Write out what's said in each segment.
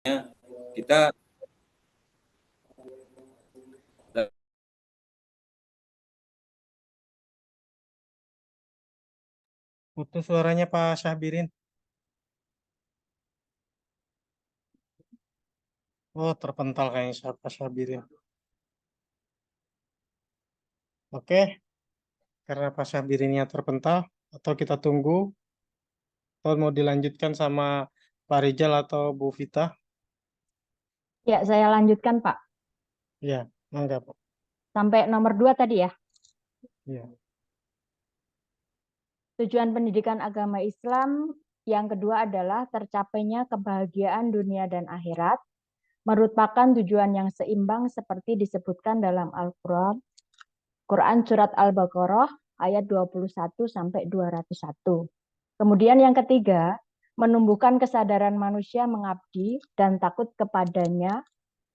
kita Putus suaranya Pak Syahbirin. Oh, terpental kayaknya Pak Syahbirin. Oke, karena Pak Syahbirinnya terpental, atau kita tunggu, atau mau dilanjutkan sama Pak Rizal atau Bu Vita? Ya, saya lanjutkan, Pak. Ya, mangga Pak. Sampai nomor 2 tadi ya. Ya. Tujuan pendidikan agama Islam yang kedua adalah tercapainya kebahagiaan dunia dan akhirat, merupakan tujuan yang seimbang seperti disebutkan dalam Al-Quran, Quran Surat Al-Baqarah ayat 21 sampai 201. Kemudian yang ketiga, menumbuhkan kesadaran manusia mengabdi dan takut kepadanya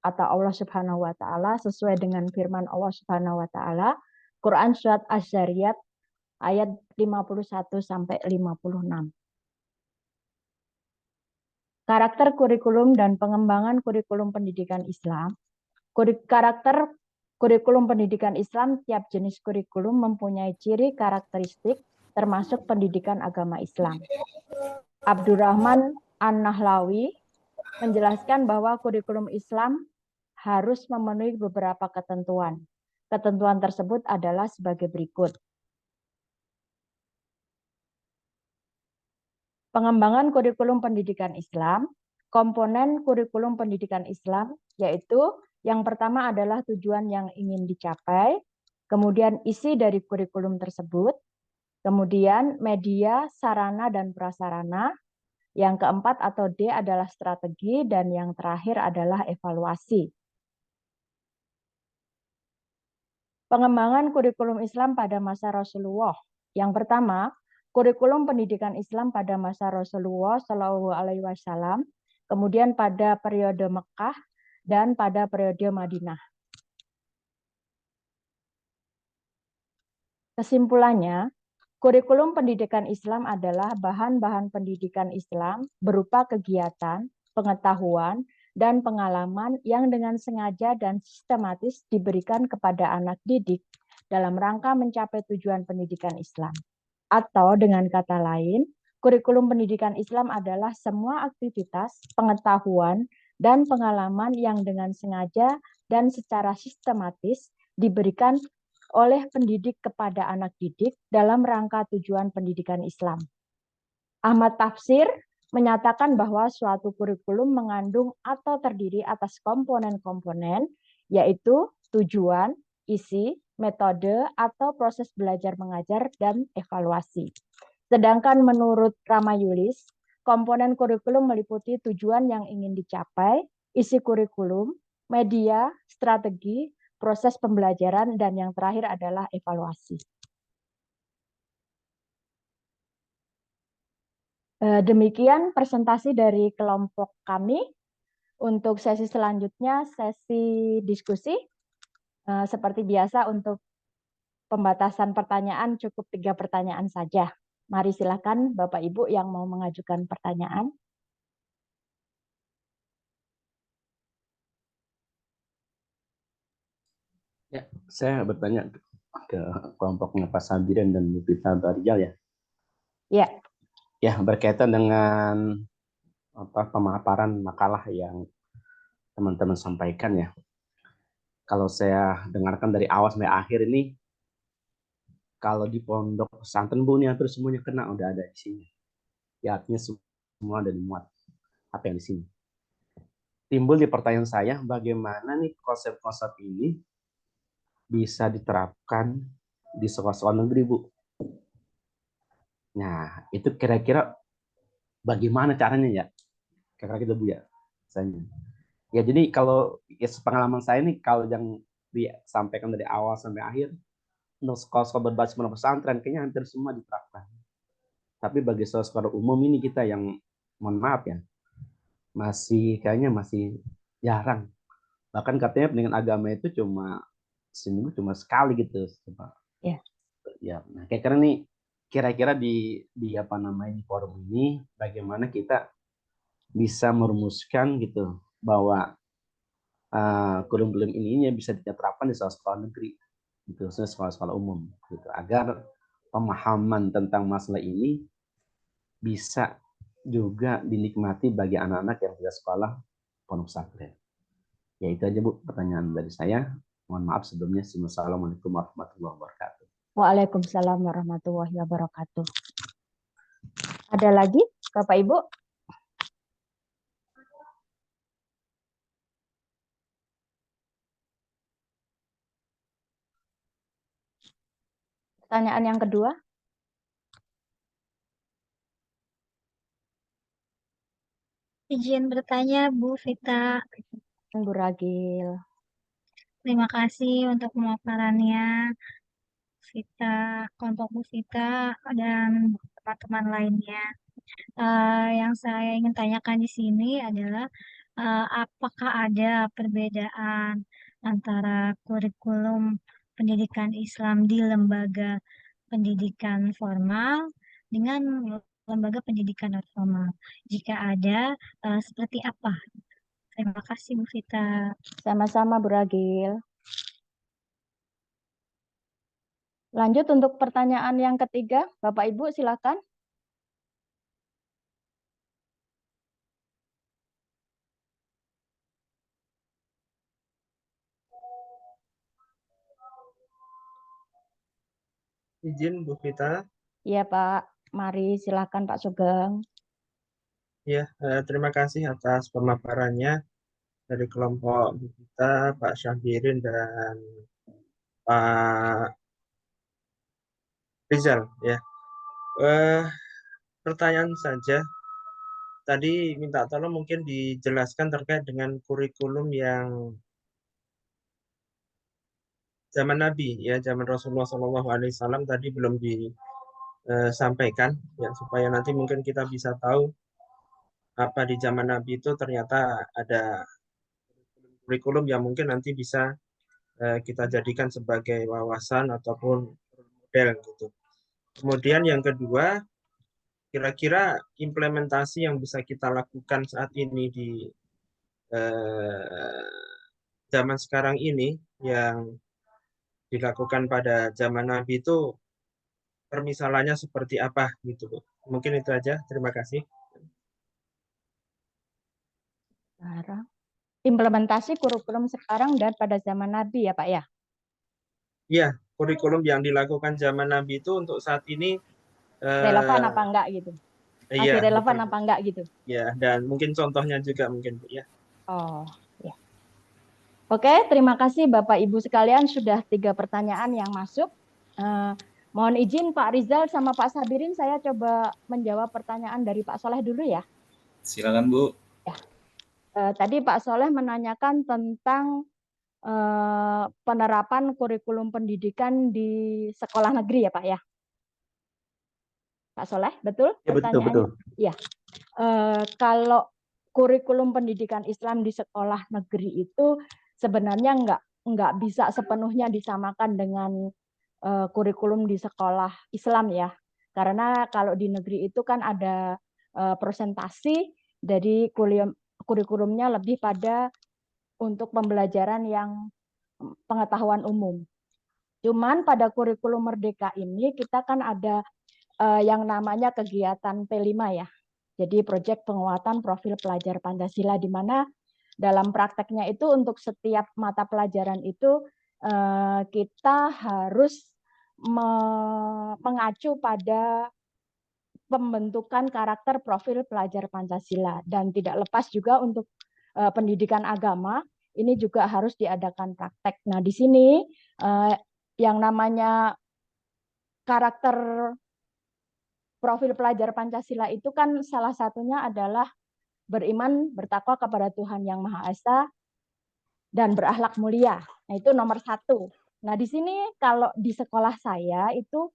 atau Allah Subhanahu wa taala sesuai dengan firman Allah Subhanahu wa taala Quran surat Az-Zariyat ayat 51 sampai 56. Karakter kurikulum dan pengembangan kurikulum pendidikan Islam. Karakter kurikulum pendidikan Islam, tiap jenis kurikulum mempunyai ciri karakteristik termasuk pendidikan agama Islam. Abdurrahman An-Nahlawi menjelaskan bahwa kurikulum Islam harus memenuhi beberapa ketentuan. Ketentuan tersebut adalah sebagai berikut. Pengembangan kurikulum pendidikan Islam, komponen kurikulum pendidikan Islam, yaitu yang pertama adalah tujuan yang ingin dicapai, kemudian isi dari kurikulum tersebut, kemudian media, sarana, dan prasarana, yang keempat atau D adalah strategi, dan yang terakhir adalah evaluasi. Pengembangan kurikulum Islam pada masa Rasulullah. Yang pertama, kurikulum pendidikan Islam pada masa Rasulullah Shallallahu Alaihi Wasallam, kemudian pada periode Mekah dan pada periode Madinah. Kesimpulannya, kurikulum pendidikan Islam adalah bahan-bahan pendidikan Islam berupa kegiatan, pengetahuan, dan pengalaman yang dengan sengaja dan sistematis diberikan kepada anak didik dalam rangka mencapai tujuan pendidikan Islam. Atau dengan kata lain, kurikulum pendidikan Islam adalah semua aktivitas, pengetahuan, dan pengalaman yang dengan sengaja dan secara sistematis diberikan oleh pendidik kepada anak didik dalam rangka tujuan pendidikan Islam. Ahmad Tafsir menyatakan bahwa suatu kurikulum mengandung atau terdiri atas komponen-komponen, yaitu tujuan, isi, metode, atau proses belajar mengajar, dan evaluasi. Sedangkan menurut Ramayulis, komponen kurikulum meliputi tujuan yang ingin dicapai, isi kurikulum, media, strategi, proses pembelajaran, dan yang terakhir adalah evaluasi. Demikian presentasi dari kelompok kami. Untuk sesi selanjutnya, sesi diskusi. Seperti biasa untuk pembatasan pertanyaan cukup 3 pertanyaan saja. Mari silakan Bapak Ibu yang mau mengajukan pertanyaan. Ya, saya bertanya ke kelompoknya Pak Sabiran dan Bu Vita Barijal ya. Ya. Ya, berkaitan dengan pemaparan makalah yang teman-teman sampaikan ya. Kalau saya dengarkan dari awal sampai akhir ini, kalau di pondok pesantren Bu ini hampir semuanya kena udah ada di sini. Ya, artinya semua ada dimuat apa yang di sini. Timbul di pertanyaan saya, bagaimana nih konsep-konsep ini bisa diterapkan di sekolah-sekolah negeri, Bu? Nah, itu kira-kira bagaimana caranya ya? Kira-kira gitu, Bu ya. Misalnya. Ya, jadi kalau ya pengalaman saya nih, kalau yang disampaikan dari awal sampai akhir, untuk sekolah-sekolah berbasis pondok pesantren, kayaknya hampir semua diterapkan. Tapi bagi sekolah-sekolah umum ini kita yang, mohon maaf ya, kayaknya masih jarang. Bahkan katanya pendidikan agama itu cuma seminggu cuma sekali gitu. Ya. Ya, nah kira-kira nih, kira-kira di apa namanya di forum ini, bagaimana kita bisa merumuskan gitu bahwa kurikulum ininya bisa diterapkan di sekolah negeri, gitu, sekolah-sekolah umum, gitu, agar pemahaman tentang masalah ini bisa juga dinikmati bagi anak-anak yang tidak sekolah pondok pesantren. Ya itu aja Bu pertanyaan dari saya. Mohon maaf sebelumnya. Assalamualaikum warahmatullahi wabarakatuh. Waalaikumsalam warahmatullahi wabarakatuh. Ada lagi, Bapak Ibu? Pertanyaan yang kedua. Izin bertanya, Bu Vita. Bu Ragil. Terima kasih untuk pemaparannya, Vita, kelompok Bu Vita, dan teman-teman lainnya. Yang saya ingin tanyakan di sini adalah apakah ada perbedaan antara kurikulum pendidikan Islam di lembaga pendidikan formal dengan lembaga pendidikan non formal? Jika ada, seperti apa? Terima kasih, Bu Vita. Sama-sama Bu Ragil. Lanjut untuk pertanyaan yang ketiga, Bapak Ibu silakan. Izin Bu Vita. Iya Pak, mari silakan Pak Sugeng. Ya, terima kasih atas pemaparannya dari kelompok Bu Vita, Pak Syahbirin dan Pak Rizal. Ya, pertanyaan saja. Tadi minta tolong mungkin dijelaskan terkait dengan kurikulum yang zaman Nabi, ya zaman Rasulullah SAW tadi belum disampaikan, ya supaya nanti mungkin kita bisa tahu apa di zaman Nabi itu ternyata ada kurikulum yang mungkin nanti bisa kita jadikan sebagai wawasan ataupun model gitu. Kemudian yang kedua, kira-kira implementasi yang bisa kita lakukan saat ini di zaman sekarang ini yang dilakukan pada zaman Nabi itu permisalannya seperti apa gitu, Bu. Mungkin itu aja. Terima kasih. Implementasi kurikulum sekarang dan pada zaman Nabi ya Pak ya? Iya, kurikulum yang dilakukan zaman Nabi itu untuk saat ini relevan apa enggak gitu? Masih iya, relevan betul, apa enggak gitu? ya, dan mungkin contohnya juga mungkin Bu ya. Oh, ya. Oke, terima kasih Bapak Ibu sekalian, sudah 3 pertanyaan yang masuk. Mohon izin Pak Rizal sama Pak Sabirin, saya coba menjawab pertanyaan dari Pak Soleh dulu ya. Silakan Bu. Ya. Tadi Pak Soleh menanyakan tentang penerapan kurikulum pendidikan di sekolah negeri ya Pak ya. Pak Soleh, betul? Ya, betul. Ya. Kalau kurikulum pendidikan Islam di sekolah negeri itu sebenarnya nggak bisa sepenuhnya disamakan dengan kurikulum di sekolah Islam ya. Karena kalau di negeri itu kan ada presentasi dari kurikulumnya lebih pada untuk pembelajaran yang pengetahuan umum. Cuman pada kurikulum Merdeka ini kita kan ada yang namanya kegiatan P5 ya. Jadi proyek penguatan profil pelajar Pancasila, di mana dalam prakteknya itu untuk setiap mata pelajaran itu kita harus mengacu pada pembentukan karakter profil pelajar Pancasila, dan tidak lepas juga untuk pendidikan agama ini juga harus diadakan praktek. Nah di sini yang namanya karakter profil pelajar Pancasila itu kan salah satunya adalah beriman, bertakwa kepada Tuhan Yang Maha Esa, dan berakhlak mulia. Nah, itu nomor 1. Nah, di sini kalau di sekolah saya itu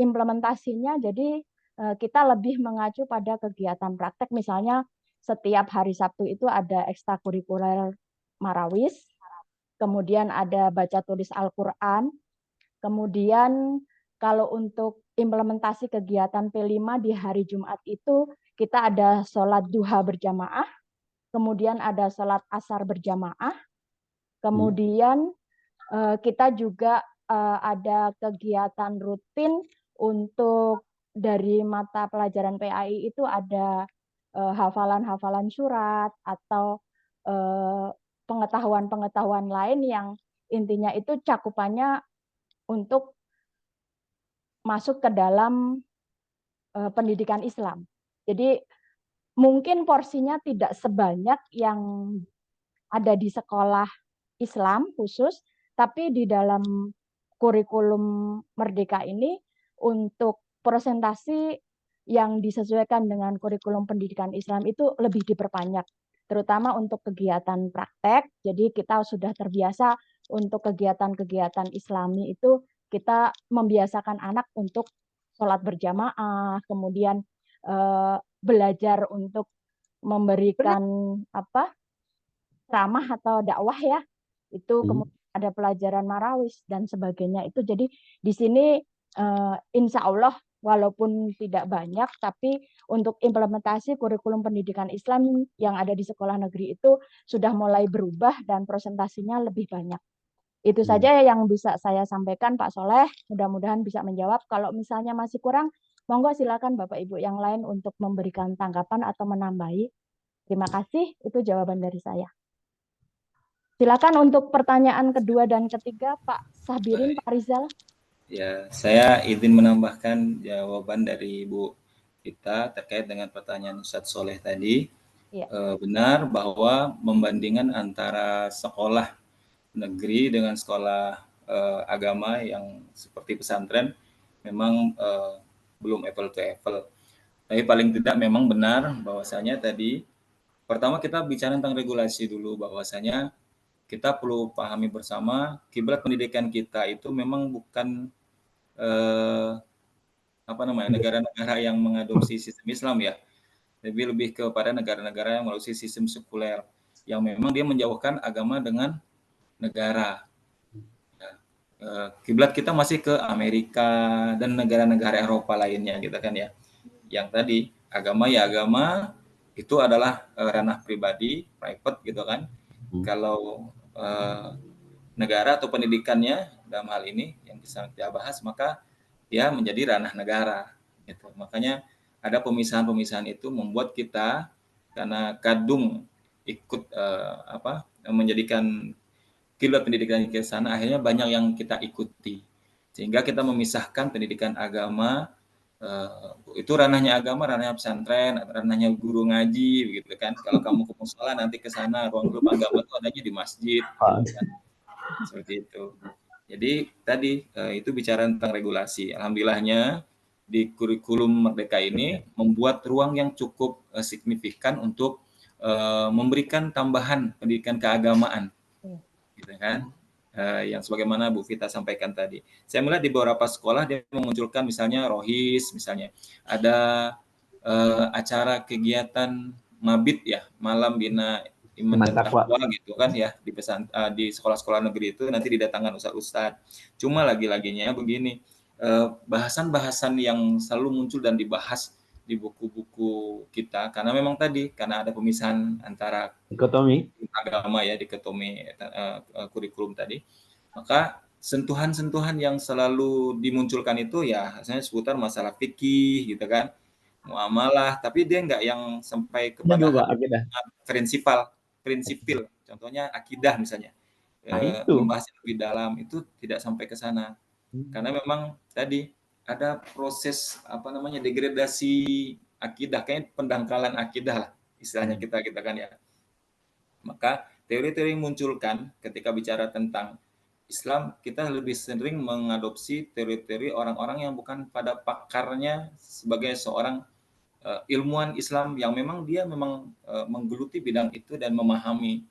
implementasinya jadi kita lebih mengacu pada kegiatan praktek. Misalnya setiap hari Sabtu itu ada ekstrakurikuler Marawis, kemudian ada baca tulis Al-Quran, kemudian kalau untuk implementasi kegiatan P5 di hari Jumat itu kita ada sholat duha berjamaah, kemudian ada sholat asar berjamaah, kemudian kita juga ada kegiatan rutin untuk dari mata pelajaran PAI itu ada hafalan-hafalan surat atau pengetahuan-pengetahuan lain yang intinya itu cakupannya untuk masuk ke dalam pendidikan Islam. Jadi mungkin porsinya tidak sebanyak yang ada di sekolah Islam khusus, tapi di dalam kurikulum Merdeka ini untuk presentasi yang disesuaikan dengan kurikulum pendidikan Islam itu lebih diperbanyak, terutama untuk kegiatan praktek. Jadi kita sudah terbiasa untuk kegiatan-kegiatan Islami itu kita membiasakan anak untuk sholat berjamaah, kemudian belajar untuk memberikan ceramah atau dakwah ya, itu kemudian ada pelajaran marawis dan sebagainya itu. Jadi di sini insya Allah walaupun tidak banyak, tapi untuk implementasi kurikulum pendidikan Islam yang ada di sekolah negeri itu sudah mulai berubah dan presentasinya lebih banyak. Itu saja yang bisa saya sampaikan Pak Soleh. Mudah-mudahan bisa menjawab. Kalau misalnya masih kurang, monggo silakan Bapak Ibu yang lain untuk memberikan tanggapan atau menambahi. Terima kasih. Itu jawaban dari saya. Silakan untuk pertanyaan kedua dan ketiga, Pak Sabirin, Pak Rizal. Ya, saya izin menambahkan jawaban dari Ibu Vita terkait dengan pertanyaan Ustadz Soleh tadi. Ya. Benar bahwa membandingkan antara sekolah negeri dengan sekolah agama yang seperti pesantren memang belum apple to apple. Tapi paling tidak memang benar bahwasanya tadi pertama kita bicara tentang regulasi dulu, bahwasanya kita perlu pahami bersama kiblat pendidikan kita itu memang bukan negara-negara yang mengadopsi sistem Islam ya, lebih kepada negara-negara yang mengadopsi sistem sekuler yang memang dia menjauhkan agama dengan negara. Kiblat kita masih ke Amerika dan negara-negara Eropa lainnya gitu kan ya. Yang tadi agama ya agama itu adalah ranah pribadi, private gitu kan. Kalau negara atau pendidikannya dalam hal ini yang bisa kita bahas, maka dia menjadi ranah negara gitu. Makanya ada pemisahan-pemisahan itu membuat kita karena kadung ikut menjadikan kiblat pendidikan ke sana, akhirnya banyak yang kita ikuti sehingga kita memisahkan pendidikan agama itu ranahnya agama, ranahnya pesantren, ranahnya guru ngaji begitu kan. Kalau kamu ke musola nanti ke sana, ruang grup agama itu adanya di masjid gitu kan. Seperti itu. Jadi tadi itu bicara tentang regulasi. Alhamdulillahnya di kurikulum Merdeka ini membuat ruang yang cukup signifikan untuk memberikan tambahan pendidikan keagamaan, gitu kan? Yang sebagaimana Bu Vita sampaikan tadi. Saya melihat di beberapa sekolah dia memunculkan misalnya rohis, misalnya ada acara kegiatan mabit ya, malam bina iman dan takwa gitu kan ya, di sekolah-sekolah negeri itu nanti didatangkan ustadz-ustadz. Cuma lagi-laginya begini, bahasan-bahasan yang selalu muncul dan dibahas di buku-buku kita karena memang tadi karena ada pemisahan antara dikotomi agama ya, dikotomi kurikulum tadi, maka sentuhan-sentuhan yang selalu dimunculkan itu ya misalnya seputar masalah fikih gitu kan, muamalah, tapi dia enggak yang sampai kepada prinsipil, contohnya akidah misalnya. Membahas lebih dalam itu tidak sampai ke sana. Karena memang tadi ada proses degradasi akidah, kayak pendangkalan akidah lah istilahnya kita kan ya. Maka teori-teori yang munculkan ketika bicara tentang Islam, kita lebih sering mengadopsi teori-teori orang-orang yang bukan pada pakarnya sebagai seorang ilmuwan Islam yang memang dia menggeluti bidang itu dan memahami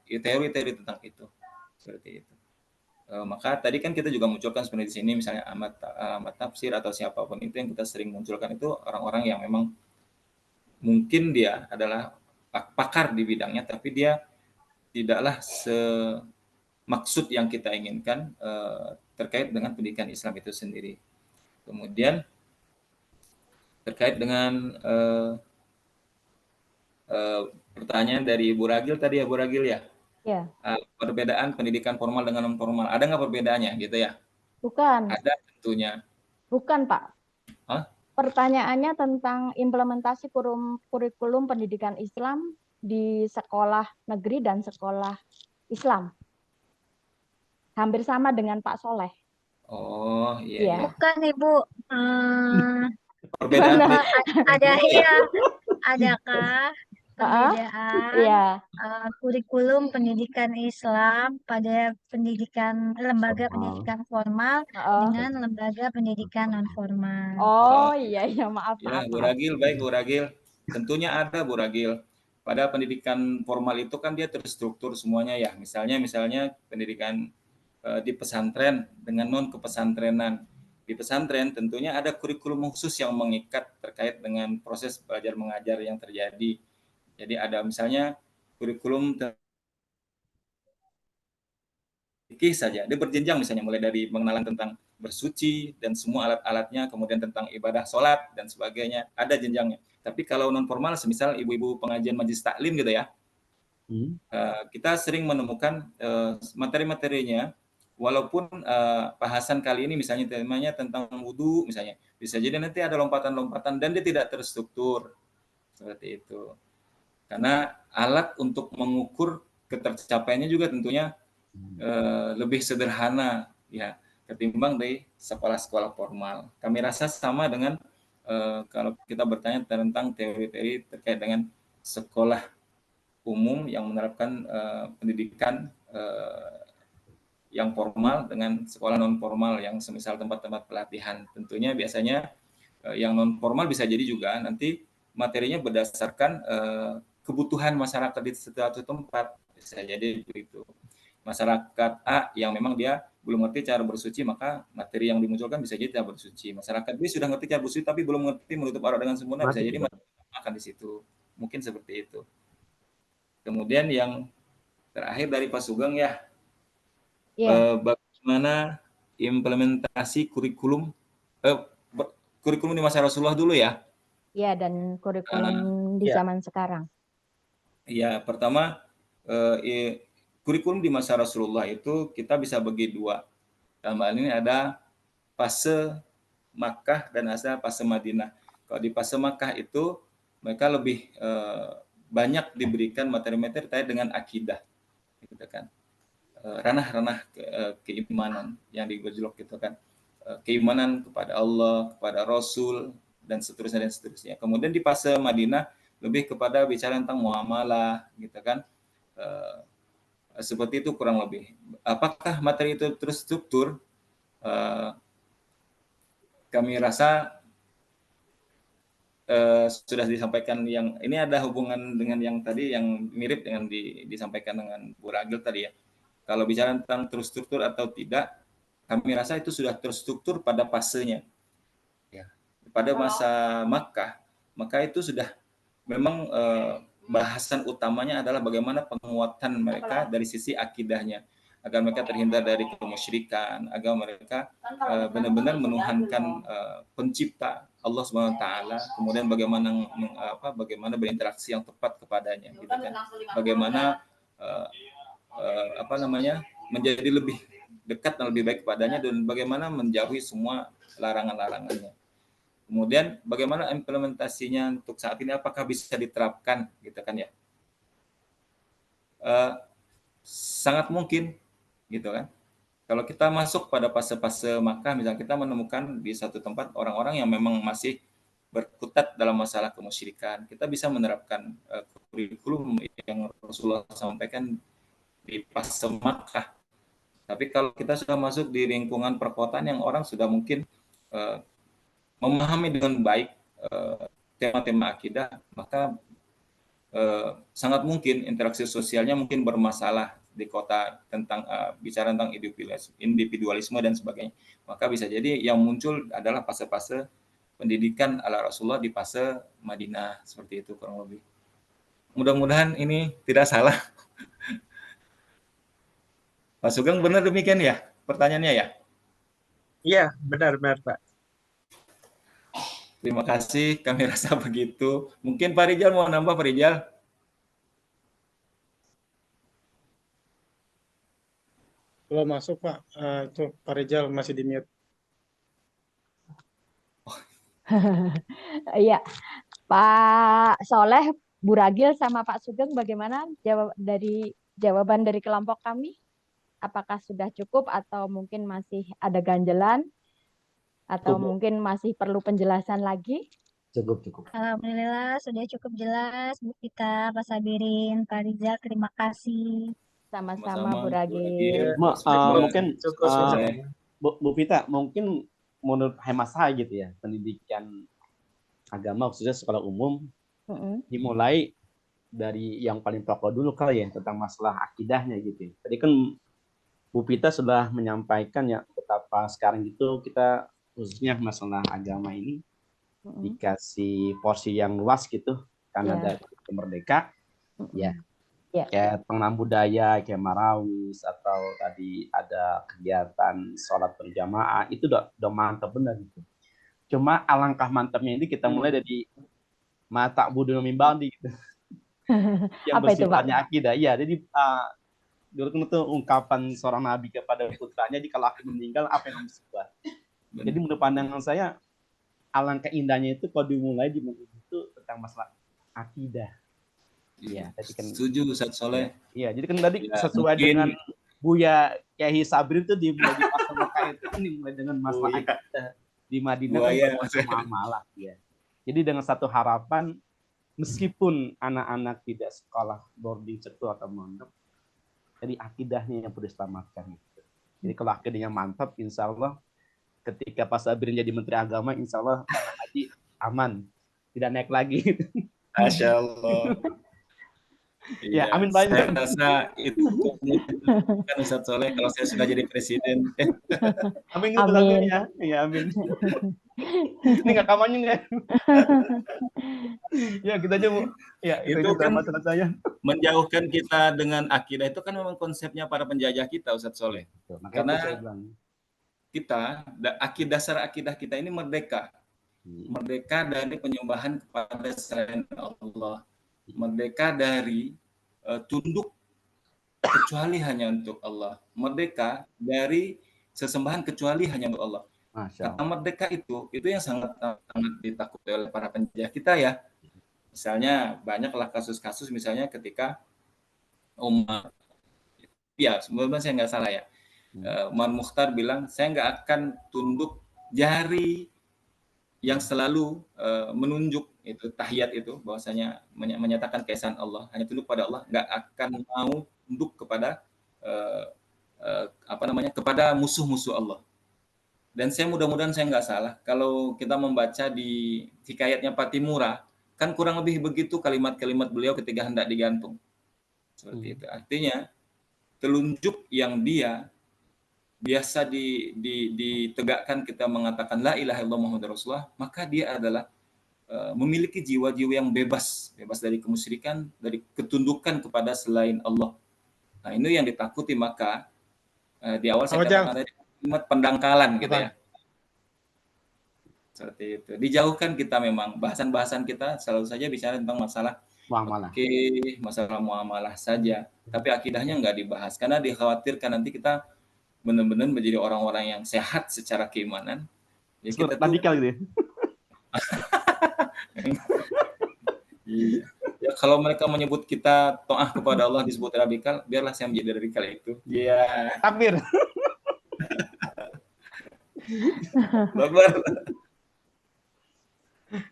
teori-teori tentang itu. Seperti itu. Maka tadi kan kita juga munculkan sebenarnya di sini misalnya Ahmad Tafsir atau siapapun itu yang kita sering munculkan itu orang-orang yang memang mungkin dia adalah pakar di bidangnya, tapi dia tidaklah semaksud yang kita inginkan terkait dengan pendidikan Islam itu sendiri. Kemudian terkait dengan pertanyaan dari Bu Ragil tadi ya, Bu Ragil ya, Ya, perbedaan pendidikan formal dengan non formal, ada nggak perbedaannya gitu ya? bukan, Ada tentunya. bukan Pak. Hah? Pertanyaannya tentang implementasi kurikulum pendidikan Islam di sekolah negeri dan sekolah Islam. Hampir sama dengan Pak Soleh. Oh iya Iya. iya. Bukan Ibu. Eh, Perbedaan Gimana? ada oh ya. iya, adakah perbedaan Iya. kurikulum pendidikan Islam pada lembaga Formal. pendidikan formal dengan lembaga pendidikan non formal? Oh iya iya maaf Ya, maaf Bu maaf. Ragil, baik Bu Ragil. Tentunya ada Bu Ragil. Pada pendidikan formal itu kan dia terstruktur semuanya ya. Misalnya pendidikan di pesantren dengan non kepesantrenan. Di pesantren tentunya ada kurikulum khusus yang mengikat terkait dengan proses belajar mengajar yang terjadi. Jadi ada misalnya kurikulum fikih saja. Dia berjenjang misalnya mulai dari pengenalan tentang bersuci dan semua alat-alatnya, kemudian tentang ibadah sholat dan sebagainya. Ada jenjangnya. Tapi kalau non formal, semisal ibu-ibu pengajian majelis taklim gitu ya, kita sering menemukan materi-materinya, walaupun bahasan kali ini misalnya temanya tentang wudhu misalnya, bisa jadi nanti ada lompatan-lompatan dan dia tidak terstruktur seperti itu. Karena alat untuk mengukur ketercapaiannya juga tentunya lebih sederhana ya ketimbang dari sekolah-sekolah formal. Kami rasa sama dengan kalau kita bertanya tentang teori-teori terkait dengan sekolah umum yang menerapkan pendidikan yang formal dengan sekolah non formal yang semisal tempat-tempat pelatihan. Tentunya biasanya yang non formal bisa jadi juga nanti materinya berdasarkan kebutuhan masyarakat di suatu tempat. Bisa jadi begitu. Masyarakat A yang memang dia belum ngerti cara bersuci, maka materi yang dimunculkan bisa jadi cara bersuci. Masyarakat B sudah ngerti cara bersuci tapi belum ngerti menutup aurat dengan sempurna, bisa jadi akan di situ. Mungkin seperti itu. Kemudian yang terakhir dari Pak Sugeng ya, bagaimana implementasi kurikulum di masa Rasulullah dulu ya. Iya dan kurikulum di zaman sekarang. Ya, pertama kurikulum di masa Rasulullah itu kita bisa bagi dua. Dalam hal ini ada fase Makkah dan ada fase Madinah. Kalau di fase Makkah itu mereka lebih banyak diberikan materi-materi terkait dengan akidah, gitu kan. Ranah-ranah keimanan yang digojlok gitu kan. Keimanan kepada Allah, kepada Rasul dan seterusnya. Kemudian di fase Madinah lebih kepada bicara tentang muamalah, gitu kan. Seperti itu kurang lebih. Apakah materi itu terstruktur? Kami rasa sudah disampaikan yang ini ada hubungan dengan yang tadi yang mirip dengan disampaikan dengan Bu Ragil tadi ya. Kalau bicara tentang terstruktur atau tidak, kami rasa itu sudah terstruktur pada fasenya. Ya. Pada masa Makkah, maka itu sudah memang bahasan utamanya adalah bagaimana penguatan mereka dari sisi akidahnya agar mereka terhindar dari kemusyrikan, agar mereka benar-benar menuhankan pencipta Allah Subhanahu wa taala, kemudian bagaimana berinteraksi yang tepat kepadanya gitu kan. Bagaimana menjadi lebih dekat dan lebih baik kepadanya dan bagaimana menjauhi semua larangan-larangannya. Kemudian bagaimana implementasinya untuk saat ini, apakah bisa diterapkan gitu kan ya? Sangat mungkin gitu kan. Kalau kita masuk pada fase-fase Makkah, misalnya kita menemukan di satu tempat orang-orang yang memang masih berkutat dalam masalah kemusyrikan, kita bisa menerapkan kurikulum yang Rasulullah sampaikan di fase Makkah. Tapi kalau kita sudah masuk di lingkungan perkotaan yang orang sudah mungkin memahami dengan baik tema-tema akidah, maka sangat mungkin interaksi sosialnya mungkin bermasalah di kota tentang bicara tentang individualisme dan sebagainya. Maka bisa jadi yang muncul adalah fase-fase pendidikan ala Rasulullah di fase Madinah, seperti itu kurang lebih. Mudah-mudahan ini tidak salah. Pak Sugeng, benar demikian ya pertanyaannya ya? Iya, benar Pak. Terima kasih, kami rasa begitu. Mungkin Pak Rijal mau nambah, Pak Rijal? Belum masuk, Pak. Itu Pak Rijal masih di mute. Iya, Pak Soleh, Bu Ragil sama Pak Sugeng bagaimana jawaban dari kelompok kami? Apakah sudah cukup atau mungkin masih ada ganjelan atau Cukup, mungkin masih perlu penjelasan lagi? cukup. Alhamdulillah sudah cukup jelas Bu kita, Pak Sabirin, Pak Rizal, terima kasih. Sama-sama Bu Sama-sama, Bu Ragil. Ragil, Pak Sugeng, Mungkin Cukup Pak sudah. Soleh. Bu Vita, mungkin menurut hemat saya gitu ya, pendidikan agama khususnya sekolah umum Mm-mm. dimulai dari yang paling pokok dulu kali ya, tentang masalah akidahnya gitu. Tadi kan Bu Vita sudah menyampaikan ya betapa sekarang itu kita khususnya masalah agama ini Mm-mm. dikasih porsi yang luas gitu karena Ya. dari Merdeka Mm-mm. ya. Ya. Kayak pengenam budaya, kayak Marawis, atau tadi ada kegiatan sholat berjamaah, itu udah mantap benar gitu. Cuma alangkah mantapnya ini kita mulai dari mata budu mimbandi gitu. Yang Apa itu, Pak? bersifatnya akidah. Iya, jadi dulu kan itu ungkapan seorang nabi kepada putranya, jadi kalau aku meninggal apa yang harus buat. Jadi menurut pandangan saya alangkah indahnya itu kalau dimulai di itu tentang masalah akidah. Iya, tadi kan Setuju Ustaz Soleh. iya, jadi kan tadi Ya, sesuai mungkin dengan Buya Kiai Sabri itu dimulai di pasar Mekah itu kan dimulai dengan masalah Buya. akidah. Di Madinah kan Buaya, bermasalah muamalah ya. Jadi dengan satu harapan meskipun anak-anak tidak sekolah boarding school atau mondok, jadi akidahnya yang perlu diselamatkan gitu. Jadi kalau akidahnya mantap, insya Allah ketika Pak Sabri jadi Menteri Agama, insya Allah haji aman, tidak naik lagi. Masya Allah. Ya, Iya, amin banyak. saya rasa itu kan Ustaz Soleh kalau saya sudah jadi presiden. Amin gitu Amin. ya. Ya, amin. Ini nggak kamarnya nggak? Ya, kita aja, Bu. Ya, Itu itu kan masalah saya. menjauhkan kita dengan akidah itu kan memang konsepnya para penjajah kita, Ustaz Soleh. Makanya Karena itu saya bilang. kita, dasar akidah kita ini merdeka. Merdeka dari penyembahan kepada selain Allah. Merdeka dari tunduk kecuali hanya untuk Allah. Merdeka dari sesembahan kecuali hanya untuk Allah. Kata merdeka itu yang sangat ditakuti oleh para penjajah kita ya. Misalnya banyaklah kasus-kasus misalnya ketika Umar, ya sebenarnya saya nggak salah ya, Umar Mukhtar bilang saya nggak akan tunduk jari yang selalu menunjuk itu tahiyat itu bahwasanya menyatakan keesaan Allah, hanya tunduk pada Allah, nggak akan mau tunduk kepada kepada musuh-musuh Allah. Dan saya mudah-mudahan saya nggak salah kalau kita membaca di hikayatnya Patimura, kan kurang lebih begitu kalimat-kalimat beliau ketika hendak digantung. Seperti itu. Artinya telunjuk yang dia biasa ditegakkan kita mengatakan la ilaha illallah Muhammadur Rasulullah, maka dia adalah memiliki jiwa-jiwa yang bebas dari kemusyrikan, dari ketundukan kepada selain Allah. Nah, ini yang ditakuti, maka di awal saya katakan tadi kalimat pendangkalan gitu ya. Seperti itu. Dijauhkan kita memang bahasan-bahasan kita selalu saja bicara tentang masalah muamalah. Masalah muamalah saja, tapi akidahnya nggak dibahas karena dikhawatirkan nanti kita benar-benar menjadi orang-orang yang sehat secara keimanan. Ya kita radikal gitu ya. Iya. Ya kalau mereka menyebut kita taat kepada Allah disebut radikal, biarlah saya menjadi radikal itu. Iya. Takbir. Bagus.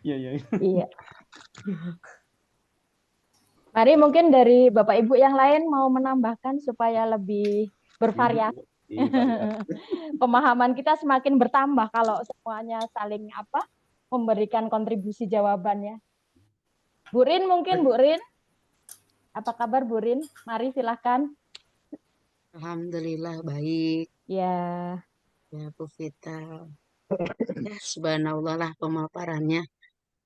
Iya. Mari mungkin dari Bapak Ibu yang lain mau menambahkan supaya lebih bervariasi. Pemahaman kita semakin bertambah kalau semuanya saling memberikan kontribusi jawabannya. Bu Rin mungkin, Bu Rin. Apa kabar Bu Rin? Mari silahkan. Alhamdulillah baik. Ya. Ya Bu Vita. Ya subhanallah lah pemaparannya.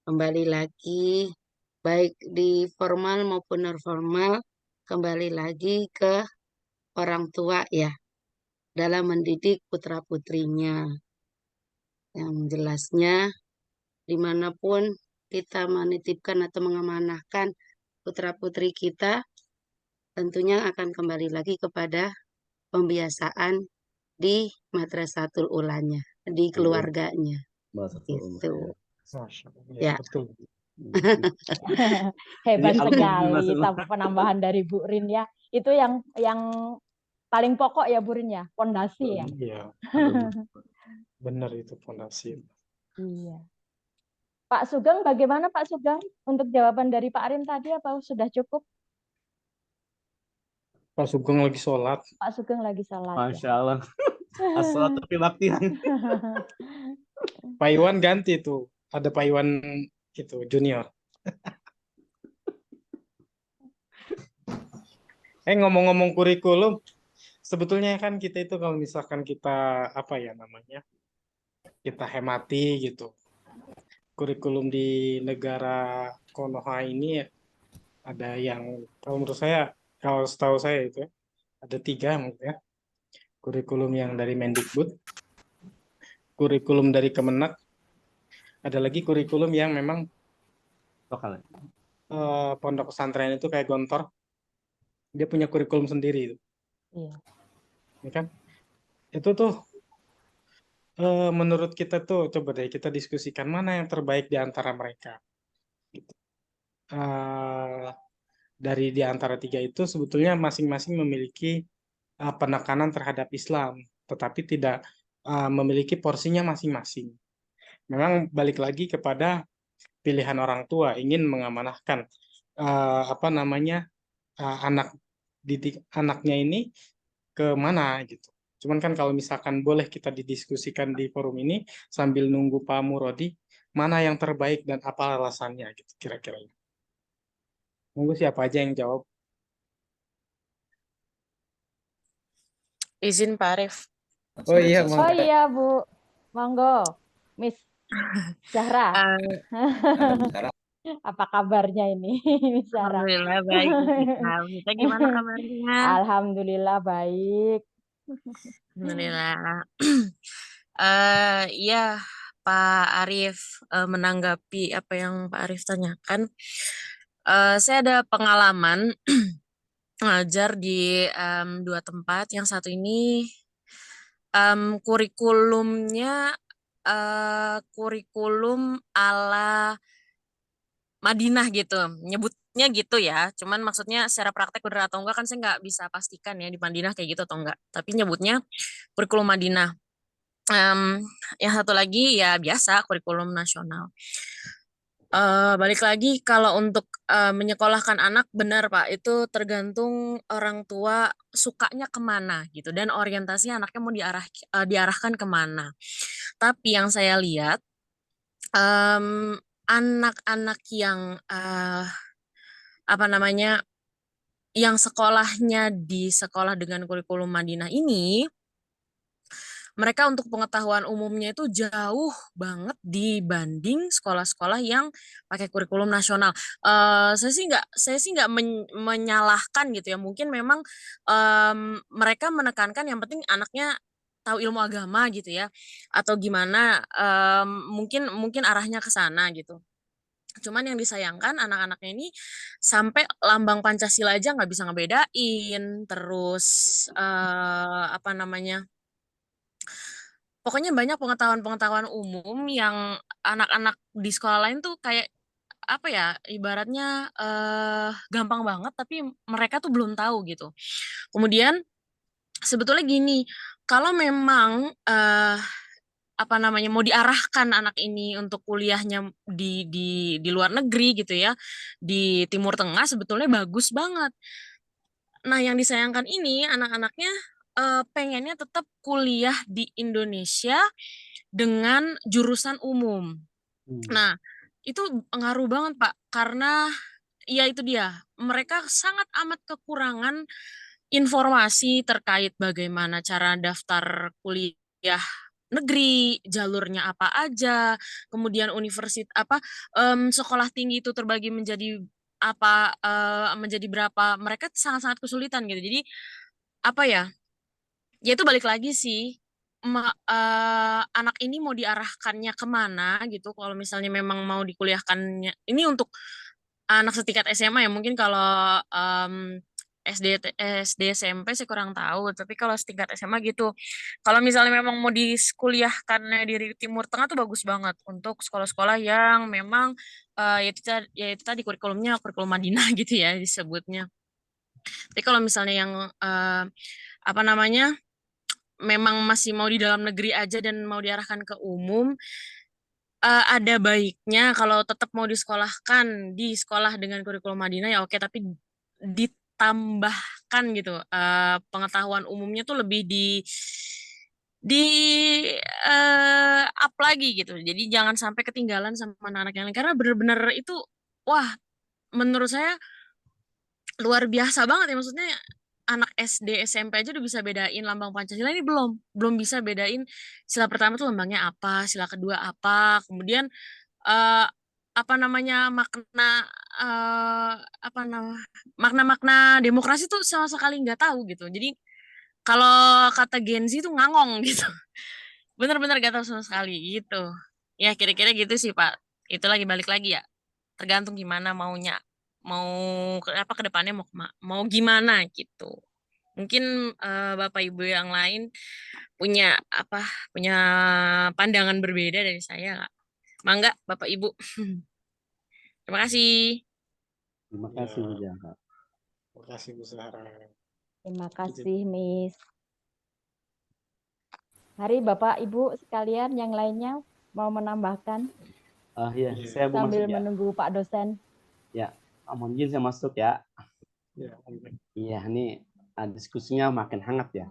Kembali lagi baik di formal maupun non formal, kembali lagi ke orang tua ya dalam mendidik putra-putrinya. Yang jelasnya dimanapun kita menitipkan atau mengamanahkan putra-putri kita, tentunya akan kembali lagi kepada pembiasaan di madrasatul ulanya, di keluarganya. Itu. Masya Allah. Ya, Ya. betul. Hebat Jadi alhamdulillah sekali penambahan dari Bu Rin ya. Itu yang paling pokok ya Bu Rin ya, fondasi ya. Iya, benar itu fondasi. Iya. Pak Sugeng, bagaimana Pak Sugeng untuk jawaban dari Pak Arim tadi, apa sudah cukup? Pak Sugeng lagi sholat. Pak Sugeng lagi sholat. Masya Allah. As-sholat tapi baktian. Pak Iwan ganti tuh. Ada Pak Iwan itu junior. Ngomong-ngomong kurikulum, sebetulnya kan kita itu kalau misalkan kita apa ya namanya, kita hemati gitu. Kurikulum di negara Konoha ini ada yang kalau menurut saya, kalau setahu saya itu ada 3 mungkin ya. Kurikulum yang dari Mendikbud, kurikulum dari Kemenak, ada lagi kurikulum yang memang Lokal. pondok pesantren itu kayak Gontor, dia punya kurikulum sendiri itu. Iya. Ya kan? Itu tuh menurut kita tuh coba deh kita diskusikan mana yang terbaik di antara mereka. Gitu. Dari di antara 3 itu sebetulnya masing-masing memiliki penekanan terhadap Islam, tetapi tidak memiliki porsinya masing-masing. Memang balik lagi kepada pilihan orang tua ingin mengamanahkan anak didik anaknya ini ke mana gitu. Cuman kan kalau misalkan boleh kita didiskusikan di forum ini sambil nunggu Pak Murodi, mana yang terbaik dan apa alasannya gitu kira-kira. Nunggu siapa aja yang jawab. Izin Pak Arif. Oh iya, Oh iya Bu, monggo, Miss Zahra. Apa kabarnya ini, Miss Zahra? Alhamdulillah baik. Kita gimana kabarnya? Alhamdulillah baik. Alhamdulillah. Ya Pak Arif, menanggapi apa yang Pak Arif tanyakan, saya ada pengalaman ngajar di 2 tempat. Yang satu ini kurikulumnya kurikulum ala Madinah gitu, nyebutnya gitu ya. Cuman maksudnya secara praktek benar atau enggak kan saya nggak bisa pastikan ya di Madinah kayak gitu atau enggak. Tapi nyebutnya kurikulum Madinah. Yang satu lagi ya biasa kurikulum nasional. Balik lagi kalau untuk menyekolahkan anak, benar Pak, itu tergantung orang tua sukanya kemana gitu dan orientasi anaknya mau diarahkan kemana. Tapi yang saya lihat anak-anak yang yang sekolahnya di sekolah dengan kurikulum Madinah ini, mereka untuk pengetahuan umumnya itu jauh banget dibanding sekolah-sekolah yang pakai kurikulum nasional. Saya sih nggak menyalahkan gitu ya. Mungkin memang mereka menekankan yang penting anaknya tahu ilmu agama gitu ya, atau gimana? Mungkin arahnya ke sana gitu. Cuman yang disayangkan anak-anaknya ini sampai lambang Pancasila aja nggak bisa ngebedain. Terus pokoknya banyak pengetahuan-pengetahuan umum yang anak-anak di sekolah lain tuh kayak apa ya, ibaratnya gampang banget tapi mereka tuh belum tahu gitu. Kemudian sebetulnya gini, kalau memang mau diarahkan anak ini untuk kuliahnya di luar negeri gitu ya, di Timur Tengah, sebetulnya bagus banget. Nah, yang disayangkan ini anak-anaknya pengennya tetap kuliah di Indonesia dengan jurusan umum. Nah, itu ngaruh banget Pak, karena ya itu dia, mereka sangat amat kekurangan informasi terkait bagaimana cara daftar kuliah negeri, jalurnya apa aja, kemudian sekolah tinggi itu terbagi menjadi menjadi berapa, mereka sangat-sangat kesulitan gitu. Jadi apa ya, ya itu balik lagi sih anak ini mau diarahkannya kemana gitu. Kalau misalnya memang mau dikuliahkannya, ini untuk anak setingkat SMA ya, mungkin kalau SD SMP saya kurang tahu, tapi kalau setingkat SMA gitu. Kalau misalnya memang mau dikuliahkannya di Timur Tengah tuh bagus banget untuk sekolah-sekolah yang memang ya itu tadi kurikulumnya kurikulum Madinah gitu ya disebutnya. Tapi kalau misalnya yang apa namanya memang masih mau di dalam negeri aja dan mau diarahkan ke umum, ada baiknya kalau tetap mau disekolahkan di sekolah dengan kurikulum Madinah ya oke, tapi ditambahkan gitu pengetahuan umumnya tuh lebih di up lagi gitu. Jadi jangan sampai ketinggalan sama anak-anak yang lain karena benar-benar itu wah menurut saya luar biasa banget ya, maksudnya anak SD SMP aja udah bisa bedain lambang Pancasila, ini belum bisa bedain sila pertama tuh lambangnya apa, sila kedua apa, kemudian eh, apa namanya apa nama makna-makna demokrasi tuh sama sekali nggak tahu gitu. Jadi kalau kata Gen Z tuh ngangong gitu, bener-bener gak tahu sama sekali gitu. Ya kira-kira gitu sih Pak. Itu lagi balik lagi ya, tergantung gimana maunya, mau apa ke depannya mau gimana gitu. Mungkin Bapak Ibu yang lain punya apa punya pandangan berbeda dari saya, Kak. Mangga Bapak Ibu. Terima kasih. Terima Ya, kasih Bu Jaka. terima kasih Bu Zahra. Terima kasih, Miss. Mari Bapak Ibu sekalian yang lainnya mau menambahkan Iya, saya mau sambil masuk ya. menunggu Pak dosen. Ya, mohon izin saya masuk ya. Ya, Iya, ini diskusinya makin hangat ya.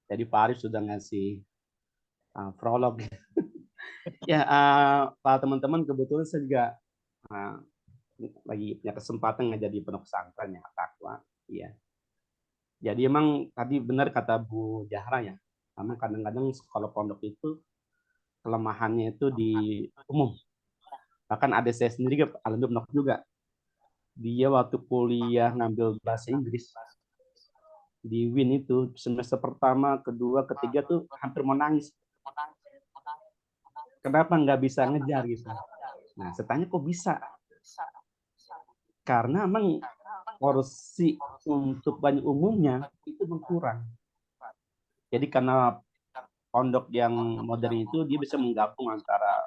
Jadi Pak Arif sudah ngasih prolog. Ya, Pak teman-teman, kebetulan saya juga lagi punya kesempatan ngajar di pondok pesantren ya, Takwa. Iya. Jadi emang tadi benar kata Bu Zahra ya. Karena kadang-kadang sekolah pondok itu kelemahannya itu di umum. Bahkan ada saya sendiri alhamdulillah pondok juga. Dia waktu kuliah ngambil bahasa Inggris di WIN itu semester pertama, kedua, ketiga tuh hampir mau nangis. Kenapa nggak bisa ngejar gitu? Nah, saya tanya kok bisa? Karena emang porsi untuk banyak umumnya itu berkurang. Jadi karena pondok yang modern itu dia bisa menggabung antara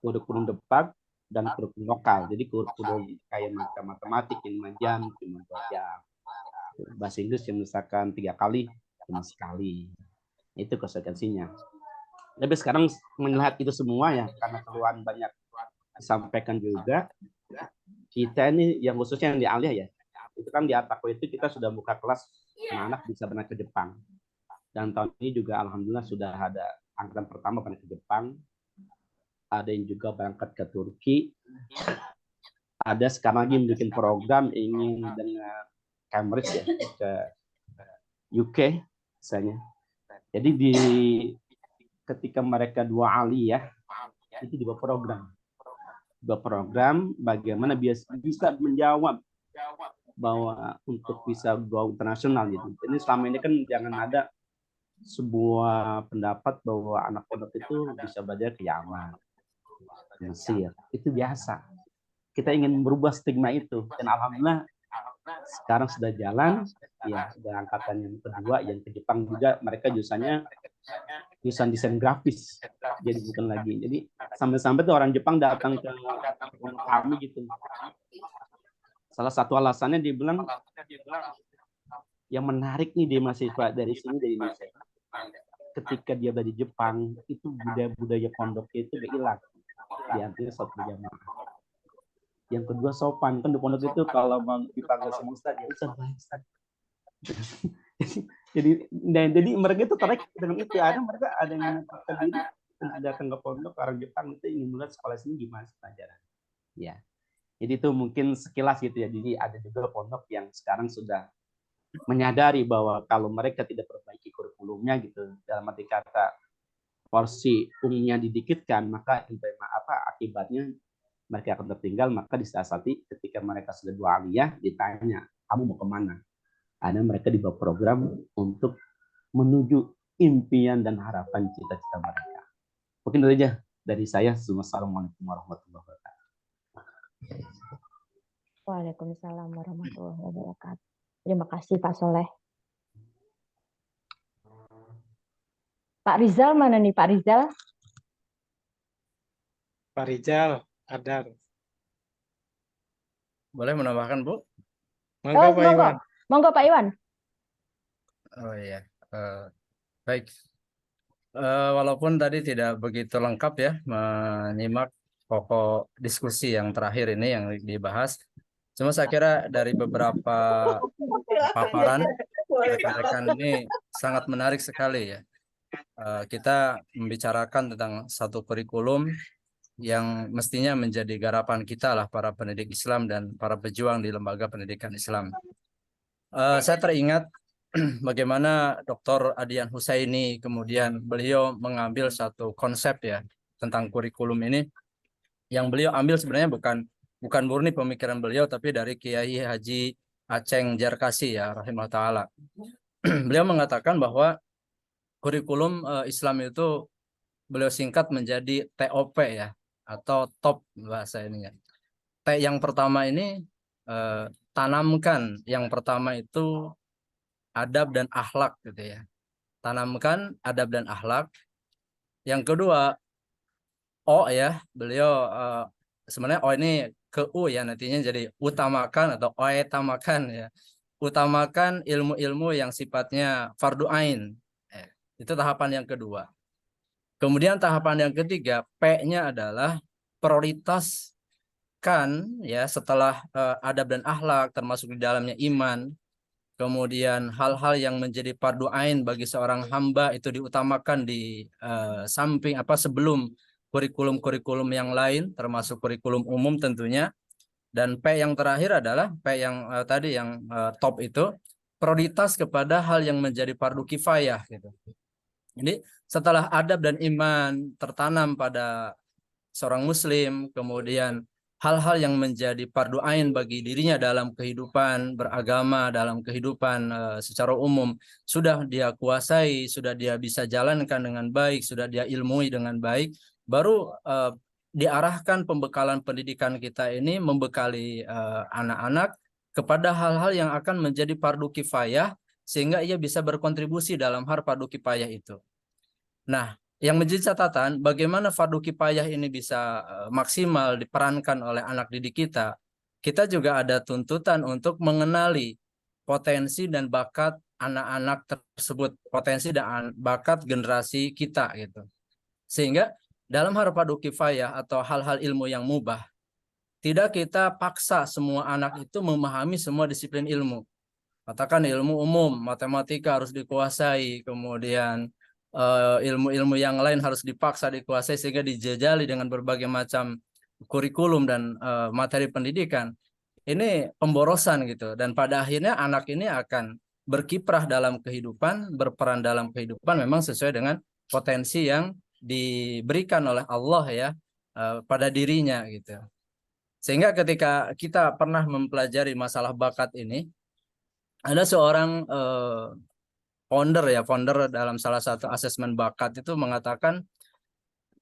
kurikulum depak dan kurikulum lokal. Jadi kurikulum kayak macam matematik yang 5 jam cuma 2 jam. Bahasa Inggris yang misalkan 3 kali cuma sekali. Itu konsekuensinya. Tapi sekarang melihat itu semua ya, karena keluhan banyak disampaikan juga, kita ini yang khususnya yang di Aliyah ya, itu kan di Atako itu kita sudah buka kelas anak-anak bisa berangkat ke Jepang. Dan tahun ini juga alhamdulillah sudah ada angkatan pertama berangkat ke Jepang, ada yang juga berangkat ke Turki, ada sekarang lagi bikin program ingin dengan Cambridge ya ke UK misalnya. Jadi ketika mereka 2 aliyah itu dibuat program bagaimana bisa menjawab bahwa untuk bisa go internasional gitu. Jadi selama ini kan jangan ada sebuah pendapat bahwa anak pondok itu bisa belajar ke Yaman, ke Mesir. Itu biasa. Kita ingin merubah stigma itu dan alhamdulillah sekarang sudah jalan ya. Ada angkatan yang kedua yang ke Jepang juga, mereka jurusannya jurusan desain grafis, jadi bukan lagi. Jadi sampai-sampai tuh orang Jepang datang ke kami gitu. Salah satu alasannya dia bilang yang menarik nih dia mahasiswa dari sini dari Indonesia. Ketika dia dari Jepang itu budaya pondoknya itu gak hilang. Di antara satu jamaah. Yang kedua sopan, kan di pondok itu kalau mau dipanggil sama Ustaz ya Ustaz. jadi mereka itu tertarik dengan itu. Mereka ada yang menyempatkan diri datang ke pondok orang Jepang itu ingin melihat sekolah sini gimana pelajaran. Ya. Jadi itu mungkin sekilas gitu ya. Jadi ada juga pondok yang sekarang sudah menyadari bahwa kalau mereka tidak perbaiki kurikulumnya gitu, dalam arti kata porsi umumnya didikitkan, maka akibatnya mereka akan tertinggal. Maka disiasati ketika mereka sudah 2 aliyah ditanya kamu mau kemana, ada mereka dibawa program untuk menuju impian dan harapan cita-cita mereka. Mungkin itu aja dari saya. Wassalamualaikum warahmatullahi wabarakatuh. Waalaikumsalam warahmatullahi wabarakatuh. Terima kasih Pak Soleh. Pak Rizal mana nih Pak Rizal? Pak Rizal, ada. Boleh menambahkan, Bu? Monggo Pak Monggo. Iwan. Monggo Pak Iwan. Oh iya, baik. Walaupun tadi tidak begitu lengkap ya menyimak pokok diskusi yang terakhir ini yang dibahas, cuma saya kira dari beberapa paparan rekan-rekan ini sangat menarik sekali ya. Kita membicarakan tentang satu kurikulum yang mestinya menjadi garapan kita lah para pendidik Islam dan para pejuang di lembaga pendidikan Islam. Saya teringat bagaimana Dr. Adian Husaini kemudian beliau mengambil satu konsep ya tentang kurikulum ini yang beliau ambil sebenarnya bukan murni pemikiran beliau tapi dari Kiai Haji Aceng Jarkasi ya rahimahullah taala. Beliau mengatakan bahwa kurikulum Islam itu beliau singkat menjadi TOP ya atau top bahasa ini ya. T yang pertama ini tanamkan, yang pertama itu adab dan akhlak gitu ya. Tanamkan adab dan akhlak. Yang kedua O ya, beliau sebenarnya O ini ke U ya nantinya jadi utamakan atau oetamakan ya. Utamakan ilmu-ilmu yang sifatnya fardu ain. Itu tahapan yang kedua. Kemudian tahapan yang ketiga, P-nya adalah prioritaskan ya setelah adab dan akhlak termasuk di dalamnya iman. Kemudian hal-hal yang menjadi fardu ain bagi seorang hamba itu diutamakan di samping sebelum kurikulum-kurikulum yang lain termasuk kurikulum umum tentunya. Dan P yang terakhir adalah P yang tadi yang top itu prioritas kepada hal yang menjadi fardu kifayah gitu. Jadi setelah adab dan iman tertanam pada seorang muslim, kemudian hal-hal yang menjadi fardu ain bagi dirinya dalam kehidupan beragama, dalam kehidupan secara umum sudah dia kuasai, sudah dia bisa jalankan dengan baik, sudah dia ilmui dengan baik, baru diarahkan pembekalan pendidikan kita ini membekali anak-anak kepada hal-hal yang akan menjadi fardu kifayah sehingga ia bisa berkontribusi dalam hal fardu kifayah itu. Nah, yang menjadi catatan bagaimana fardu kifayah ini bisa maksimal diperankan oleh anak didik kita. Kita juga ada tuntutan untuk mengenali potensi dan bakat anak-anak tersebut, potensi dan bakat generasi kita gitu. Sehingga dalam hal fardu kifayah atau hal-hal ilmu yang mubah, tidak kita paksa semua anak itu memahami semua disiplin ilmu. Katakan ilmu umum, matematika harus dikuasai, kemudian ilmu-ilmu yang lain harus dipaksa dikuasai sehingga dijajali dengan berbagai macam kurikulum dan materi pendidikan. Ini pemborosan gitu. Dan pada akhirnya anak ini akan berkiprah dalam kehidupan, berperan dalam kehidupan memang sesuai dengan potensi yang diberikan oleh Allah ya pada dirinya gitu. Sehingga ketika kita pernah mempelajari masalah bakat ini, ada seorang founder dalam salah satu asesmen bakat itu mengatakan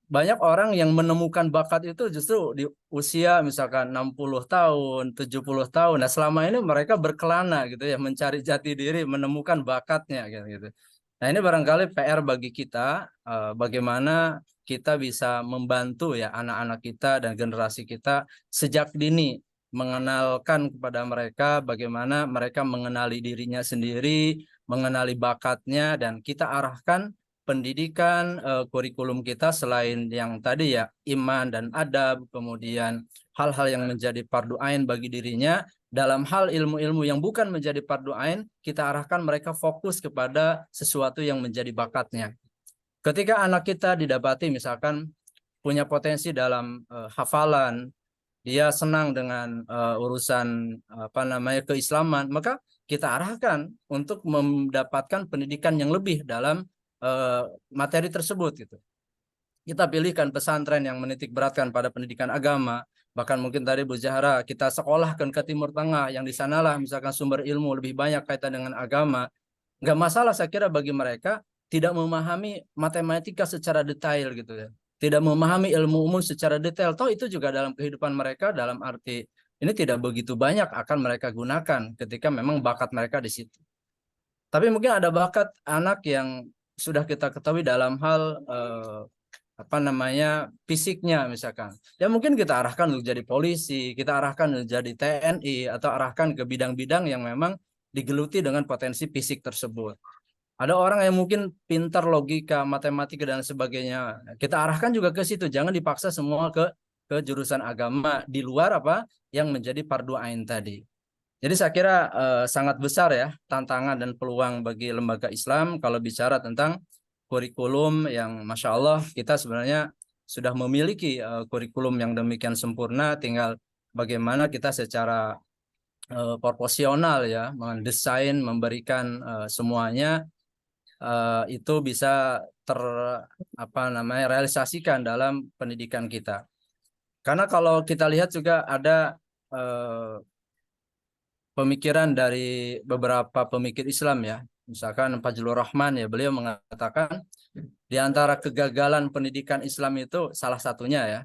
banyak orang yang menemukan bakat itu justru di usia misalkan 60 tahun, 70 tahun. Nah, selama ini mereka berkelana gitu ya, mencari jati diri, menemukan bakatnya gitu. Nah, ini barangkali PR bagi kita bagaimana kita bisa membantu ya anak-anak kita dan generasi kita sejak dini mengenalkan kepada mereka bagaimana mereka mengenali dirinya sendiri, mengenali bakatnya, dan kita arahkan pendidikan kurikulum kita selain yang tadi ya iman dan adab, kemudian hal-hal yang menjadi fardu ain bagi dirinya, dalam hal ilmu-ilmu yang bukan menjadi fardu ain kita arahkan mereka fokus kepada sesuatu yang menjadi bakatnya. Ketika anak kita didapati misalkan punya potensi dalam hafalan, dia senang dengan urusan keislaman, maka kita arahkan untuk mendapatkan pendidikan yang lebih dalam materi tersebut gitu. Kita pilihkan pesantren yang menitik beratkan pada pendidikan agama, bahkan mungkin tadi Bu Zahra kita sekolahkan ke Timur Tengah yang di sanalah misalkan sumber ilmu lebih banyak kaitan dengan agama. Nggak masalah saya kira bagi mereka tidak memahami matematika secara detail gitu ya. Tidak memahami ilmu umum secara detail. Toh itu juga dalam kehidupan mereka dalam arti ini tidak begitu banyak akan mereka gunakan ketika memang bakat mereka di situ. Tapi mungkin ada bakat anak yang sudah kita ketahui dalam hal fisiknya misalkan. Ya mungkin kita arahkan untuk jadi polisi, kita arahkan untuk jadi TNI, atau arahkan ke bidang-bidang yang memang digeluti dengan potensi fisik tersebut. Ada orang yang mungkin pintar logika, matematika dan sebagainya. Kita arahkan juga ke situ. Jangan dipaksa semua ke jurusan agama di luar yang menjadi fardu ain tadi. Jadi saya kira sangat besar ya tantangan dan peluang bagi lembaga Islam kalau bicara tentang kurikulum yang Masya Allah kita sebenarnya sudah memiliki kurikulum yang demikian sempurna, tinggal bagaimana kita secara proporsional ya mendesain, memberikan semuanya itu bisa realisasikan dalam pendidikan kita. Karena kalau kita lihat juga ada pemikiran dari beberapa pemikir Islam ya, misalkan Fajrul Rahman ya, beliau mengatakan di antara kegagalan pendidikan Islam itu salah satunya ya,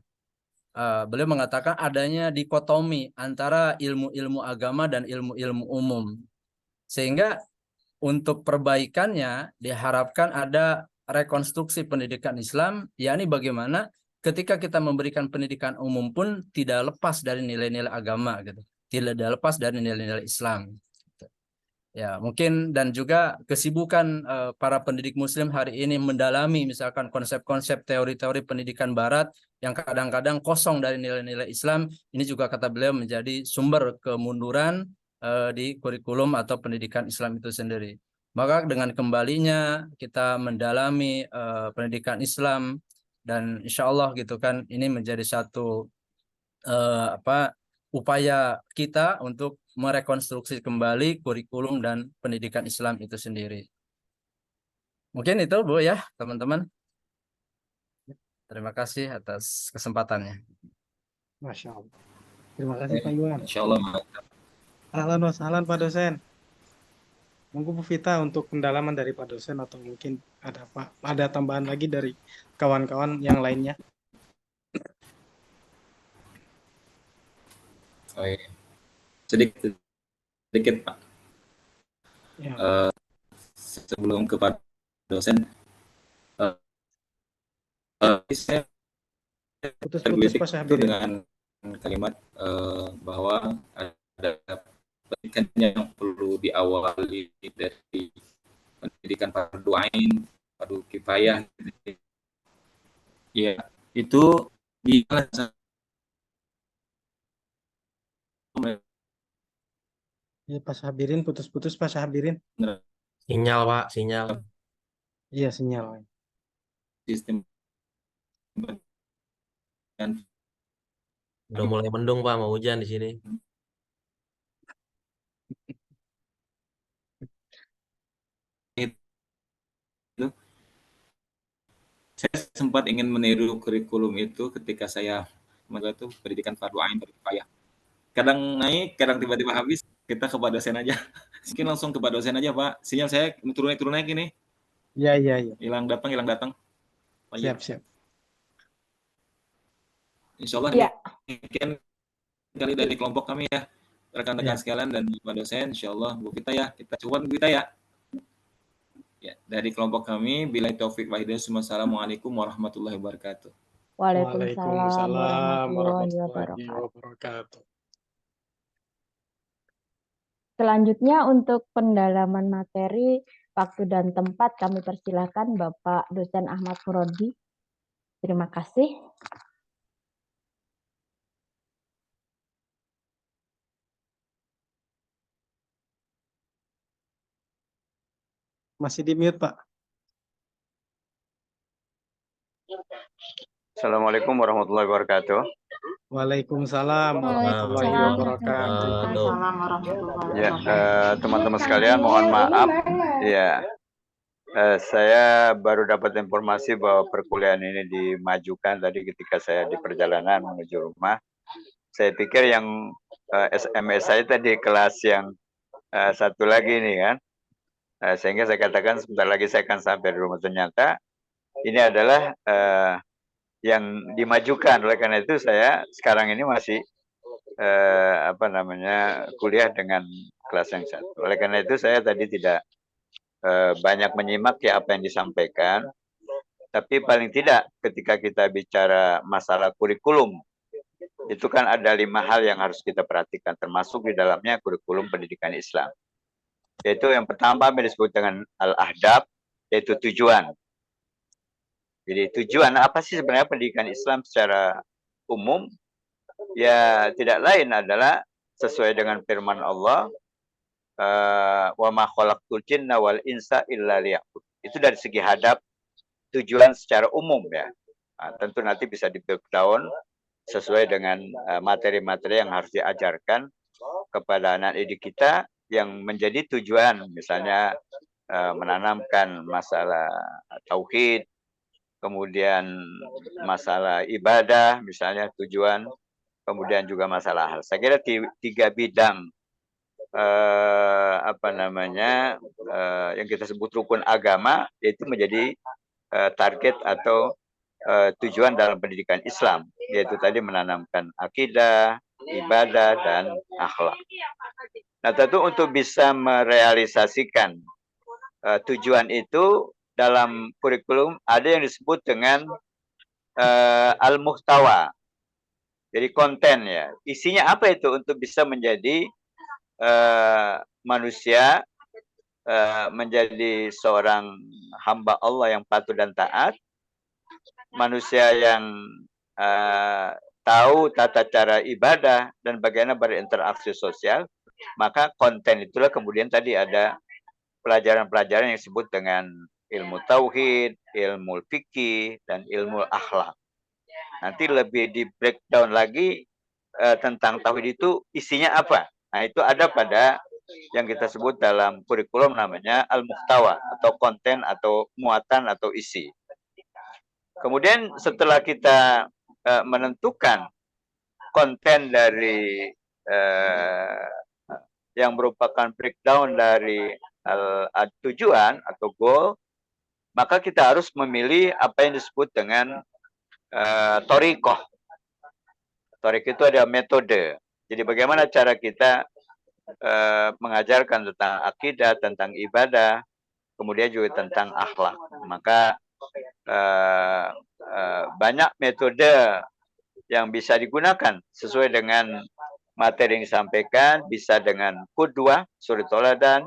beliau mengatakan adanya dikotomi antara ilmu-ilmu agama dan ilmu-ilmu umum, sehingga untuk perbaikannya diharapkan ada rekonstruksi pendidikan Islam, yakni bagaimana ketika kita memberikan pendidikan umum pun tidak lepas dari nilai-nilai agama gitu, tidak lepas dari nilai-nilai Islam. Ya, mungkin dan juga kesibukan para pendidik muslim hari ini mendalami misalkan konsep-konsep teori-teori pendidikan barat yang kadang-kadang kosong dari nilai-nilai Islam, ini juga kata beliau menjadi sumber kemunduran di kurikulum atau pendidikan Islam itu sendiri. Maka dengan kembalinya kita mendalami pendidikan Islam dan insya Allah gitu kan, ini menjadi satu upaya kita untuk merekonstruksi kembali kurikulum dan pendidikan Islam itu sendiri. Mungkin itu Bu ya teman-teman. Terima kasih atas kesempatannya. Masya Allah. Terima kasih Pak Iwan. Insya Allah. Ahlan wa sahlan Pak dosen. Monggo Bu Vita untuk pendalaman dari Pak dosen atau mungkin ada tambahan lagi dari kawan-kawan yang lainnya. Sedikit Pak. Ya. Sebelum ke Pak dosen, saya putus-putus Pak Syahbirin dengan kalimat bahwa ada pendidikan yang perlu diawali dari pendidikan fardu ain, fardu kifayah. Ya, itu di Ya, Pak Syahbirin putus-putus Pak Syahbirin. Sinyal Pak, sinyal. Iya, sinyal. Sistem udah mulai mendung Pak, mau hujan di sini. Itu saya sempat ingin meniru kurikulum itu ketika saya itu pendidikan fardu ain, fardu kifayah. Kadang naik, kadang tiba-tiba habis. Kita ke Pak dosen aja. Mungkin langsung ke Pak dosen aja Pak. Sinyal saya turun naik ini. Iya. Hilang datang. Siap. Insya Allah Ya. demikian kali dari kelompok kami ya, rekan-rekan sekalian dan Pak dosen. Insya Allah Bu Vita ya, kita coba Bu Vita ya. Ya, dari kelompok kami, billahi taufik wa hidayah. Wassalamualaikum warahmatullahi wabarakatuh. Waalaikumsalam warahmatullahi wabarakatuh. Selanjutnya untuk pendalaman materi, waktu dan tempat kami persilakan Bapak Dosen Ahmad Murodi. Terima kasih. Masih di mute Pak. Assalamualaikum warahmatullahi wabarakatuh. Waalaikumsalam warahmatullahi wabarakatuh. Ya, teman-teman sekalian, mohon maaf. Ya, saya baru dapat informasi bahwa perkuliahan ini dimajukan tadi ketika saya di perjalanan menuju rumah. Saya pikir yang SMS saya tadi kelas yang satu lagi ini kan. Sehingga saya katakan sebentar lagi saya akan sampai di rumah. Ternyata ini adalah yang dimajukan. Oleh karena itu saya sekarang ini masih kuliah dengan kelas yang satu. Oleh karena itu saya tadi tidak banyak menyimak ya apa yang disampaikan. Tapi paling tidak ketika kita bicara masalah kurikulum, itu kan ada 5 hal yang harus kita perhatikan, termasuk di dalamnya kurikulum pendidikan Islam. Yaitu yang pertama disebut dengan al-ahdab, yaitu tujuan. Jadi tujuan apa sih sebenarnya pendidikan Islam secara umum? Ya tidak lain adalah sesuai dengan firman Allah, wa ma khalaqtul jinna wal insa illa liya'budun. Itu dari segi hadap tujuan secara umum ya. Nah, tentu nanti bisa di breakdown sesuai dengan materi-materi yang harus diajarkan kepada anak didik kita yang menjadi tujuan, misalnya menanamkan masalah tauhid, kemudian masalah ibadah, misalnya tujuan, kemudian juga masalah hal. Saya kira 3 bidang yang kita sebut rukun agama, yaitu menjadi target atau tujuan dalam pendidikan Islam, yaitu tadi menanamkan akidah, ibadah, dan akhlak. Nah, tentu untuk bisa merealisasikan tujuan itu dalam kurikulum ada yang disebut dengan al-muhtawa. Jadi konten ya. Isinya apa itu untuk bisa menjadi manusia, menjadi seorang hamba Allah yang patuh dan taat, manusia yang tahu tata cara ibadah dan bagaimana berinteraksi sosial, maka konten itulah kemudian tadi ada pelajaran-pelajaran yang disebut dengan ilmu tauhid, ilmu fikih, dan ilmu akhlak. Nanti lebih di breakdown lagi tentang tauhid itu isinya apa. Nah, itu ada pada yang kita sebut dalam kurikulum namanya al-muhtawa atau konten atau muatan atau isi. Kemudian setelah kita menentukan konten dari yang merupakan breakdown dari tujuan atau goal, maka kita harus memilih apa yang disebut dengan thoriqoh. Thoriqoh itu ada metode. Jadi bagaimana cara kita mengajarkan tentang akidah, tentang ibadah, kemudian juga tentang akhlak. Maka banyak metode yang bisa digunakan sesuai dengan materi yang disampaikan, bisa dengan qudwah, suri toladan,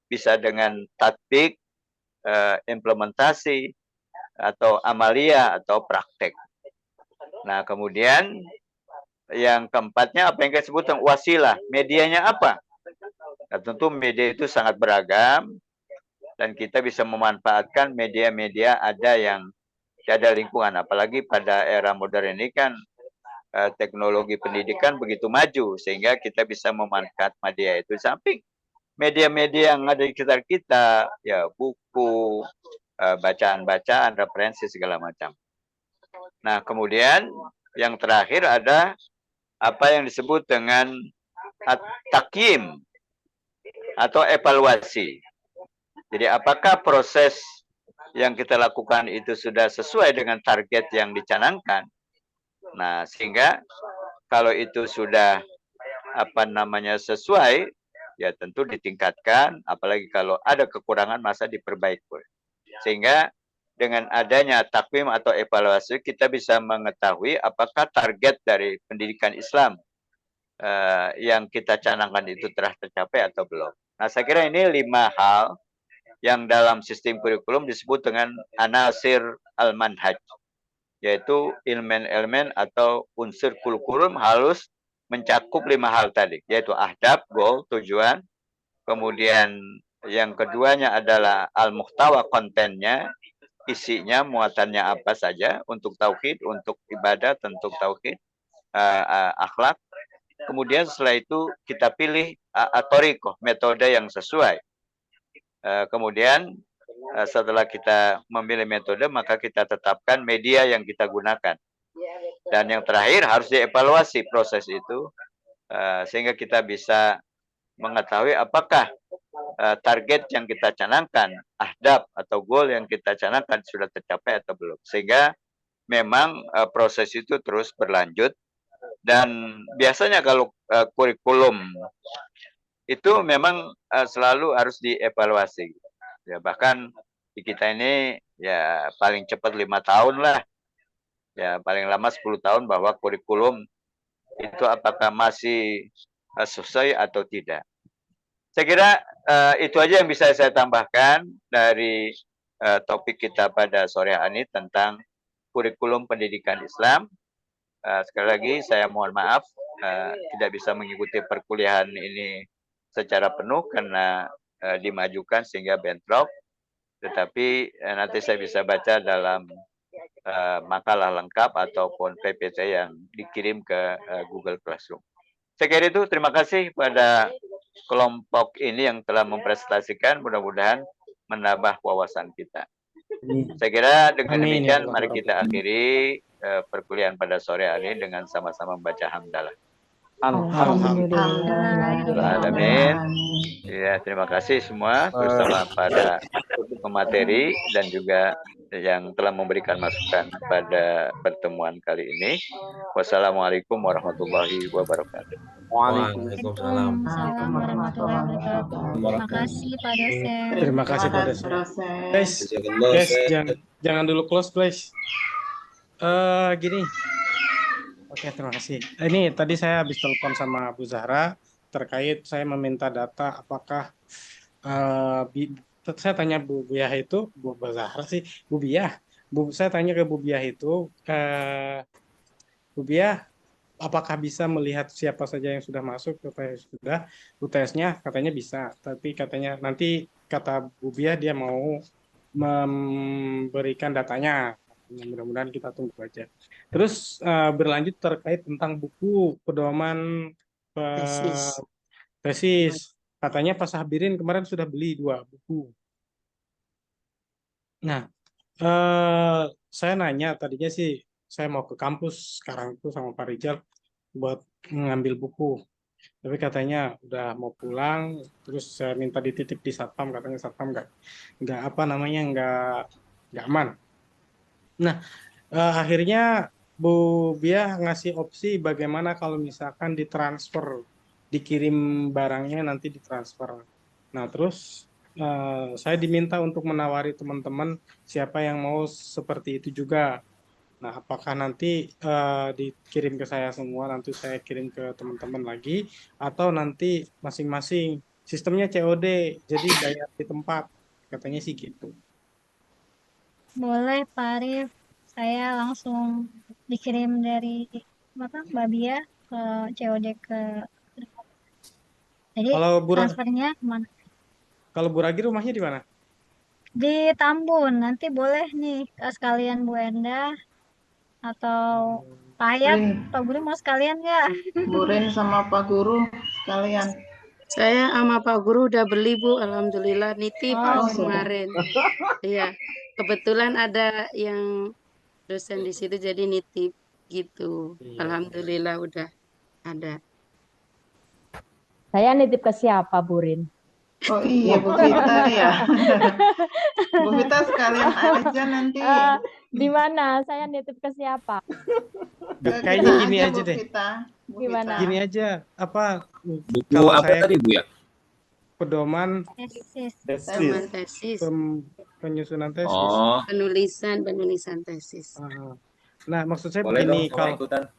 bisa dengan tatbik, implementasi, atau amalia, atau praktek. Nah, kemudian yang keempatnya apa yang kita sebut wasilah, medianya apa? Nah, tentu media itu sangat beragam, dan kita bisa memanfaatkan media-media ada yang ada lingkungan, apalagi pada era modern ini kan teknologi pendidikan begitu maju, sehingga kita bisa memanfaatkan media itu. Samping media-media yang ada di sekitar kita, ya buku, bacaan-bacaan, referensi segala macam. Nah, kemudian yang terakhir ada apa yang disebut dengan takyim atau evaluasi. Jadi apakah proses yang kita lakukan itu sudah sesuai dengan target yang dicanangkan? Nah, sehingga kalau itu sudah sesuai, ya tentu ditingkatkan, apalagi kalau ada kekurangan masa diperbaiki. Sehingga dengan adanya takwim atau evaluasi kita bisa mengetahui apakah target dari pendidikan Islam yang kita canangkan itu telah tercapai atau belum. Nah, saya kira ini 5 hal yang dalam sistem kurikulum disebut dengan anasir al-manhaj, yaitu elemen-elemen atau unsur kurikulum harus mencakup 5 hal tadi, yaitu ahdab, goal, tujuan. Kemudian yang keduanya adalah al-muhtawa, kontennya, isinya, muatannya apa saja untuk tauhid, untuk ibadah, untuk tauhid, akhlak. Kemudian setelah itu kita pilih thoriqoh, metode yang sesuai. Kemudian setelah kita memilih metode, maka kita tetapkan media yang kita gunakan. Dan yang terakhir harus dievaluasi proses itu, sehingga kita bisa mengetahui apakah target yang kita canangkan, ahdaf atau goal yang kita canangkan sudah tercapai atau belum. Sehingga memang proses itu terus berlanjut, dan biasanya kalau kurikulum itu memang selalu harus dievaluasi. Ya, bahkan di kita ini ya paling cepat 5 tahun lah, ya paling lama 10 tahun, bahwa kurikulum itu apakah masih sesuai atau tidak. Saya kira itu aja yang bisa saya tambahkan dari topik kita pada sore hari ini tentang kurikulum pendidikan Islam. Sekali lagi saya mohon maaf tidak bisa mengikuti perkuliahan ini secara penuh karena dimajukan sehingga bentrok. Tetapi nanti saya bisa baca dalam makalah lengkap ataupun PPT yang dikirim ke Google Classroom. Saya kira itu, terima kasih pada kelompok ini yang telah mempresentasikan, mudah-mudahan menambah wawasan kita. Saya kira dengan demikian mari kita akhiri perkuliahan pada sore hari dengan sama-sama membaca hamdalah. Alhamdulillah. Ya, terima kasih semua bersama pada pemateri dan juga yang telah memberikan masukan pada pertemuan kali ini. Wassalamualaikum warahmatullahi wabarakatuh. Waalaikumsalam. Warahmatullahi wabarakatuh. Terima kasih Pak dosen. Terima kasih Pak dosen. Guys, jangan dulu close, please. Gini. Oke, terima kasih. Ini tadi saya habis telepon sama Bu Zahra terkait saya meminta data apakah saya tanya Bu Biah itu, Bu Zahra sih, Bu Biah. Saya tanya ke Bu Biah itu, Bu Biah, apakah bisa melihat siapa saja yang sudah masuk ke sudah UTS-nya? Katanya bisa, tapi katanya nanti kata Bu Biah dia mau memberikan datanya. Mudah-mudahan kita tunggu aja. Terus berlanjut terkait tentang buku pedoman tesis. Katanya Pak Sabirin kemarin sudah beli 2 buku. Nah, saya nanya tadinya sih saya mau ke kampus sekarang itu sama Pak Rizal buat mengambil buku. Tapi katanya udah mau pulang, terus saya minta dititip di Satpam, katanya Satpam nggak aman. Nah, akhirnya Bu Biah ngasih opsi bagaimana kalau misalkan ditransfer, dikirim barangnya nanti ditransfer. Nah, terus saya diminta untuk menawari teman-teman siapa yang mau seperti itu juga. Nah, apakah nanti dikirim ke saya semua, nanti saya kirim ke teman-teman lagi, atau nanti masing-masing sistemnya COD, jadi bayar di tempat, katanya sih gitu. Boleh Pak Arif, saya langsung dikirim dari Mbak Bia ke COD ke. Jadi kalau transfernya kemana? Kalau Bu Ragi rumahnya di mana? Di Tambun. Nanti boleh nih sekalian Bu Enda atau Pak Hayat, Pak Guru mau sekalian nggak? Bu Rin sama Pak Guru sekalian. Saya sama Pak Guru udah beli Bu, alhamdulillah nitip kemarin. Iya, kebetulan ada yang dosen di situ jadi nitip gitu. Alhamdulillah udah ada. Saya nitip ke siapa, Bu Rin? Oh iya, Bu Vita ya. Bu Vita sekalian aja nanti. Di mana? Saya nitip ke siapa? Kayaknya gini aja deh. Gimana? Gini aja, apa? Buku kalau apa saya tadi Bu ya? Pedoman tesis. Penyusunan tesis. Oh. Penulisan tesis. Nah, maksud saya Boleh begini, dong, ikutan.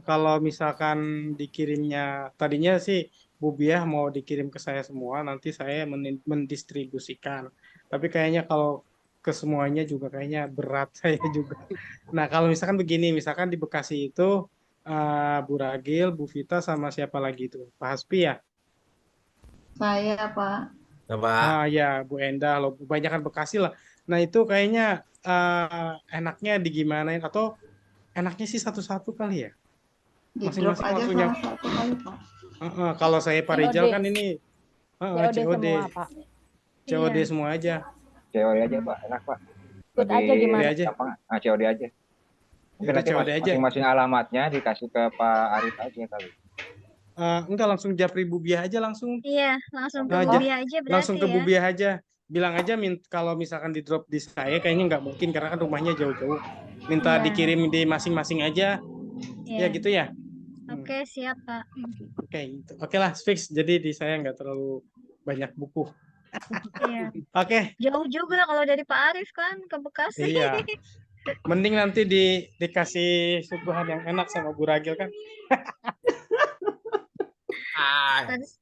kalau misalkan dikirimnya, tadinya sih Bu Biah mau dikirim ke saya semua, nanti saya mendistribusikan. Tapi kayaknya kalau ke semuanya juga kayaknya berat saya juga. Nah, kalau misalkan begini, misalkan di Bekasi itu Bu Ragil, Bu Vita sama siapa lagi itu? Pak Hasbi ya? Saya Pak. Ya, Bu Endah, loh, kebanyakan Bekasi lah. Nah, itu kayaknya enaknya digimanain, atau enaknya sih satu-satu kali ya? Masing-masing aja waktunya. salah satu kali Pak. Kalau saya Pak Rizal kan ini COD semua, Pak. COD semua aja. COD aja Pak, enak Pak. Ikut aja gimana? COD aja. Mungkin nanti masing-masing alamatnya dikasih ke Pak Arif aja kali. Enggak, langsung japri Bubiah aja langsung. Iya, langsung ke Ja- Bubiah aja langsung berarti ke ya. Bubiah aja. Bilang aja kalau misalkan di drop di saya kayaknya nggak mungkin karena kan rumahnya jauh-jauh. Minta Iya. dikirim di masing-masing aja. Ya Iya. gitu ya. Oke, siap, Pak. Oke, gitu. Oke lah, fix. Jadi di saya nggak terlalu banyak buku. Iya. Oke, Jauh juga kalau dari Pak Arif kan ke Bekasi. iya. Mending nanti dikasih suguhan yang enak sama Bu Ragil kan. Terus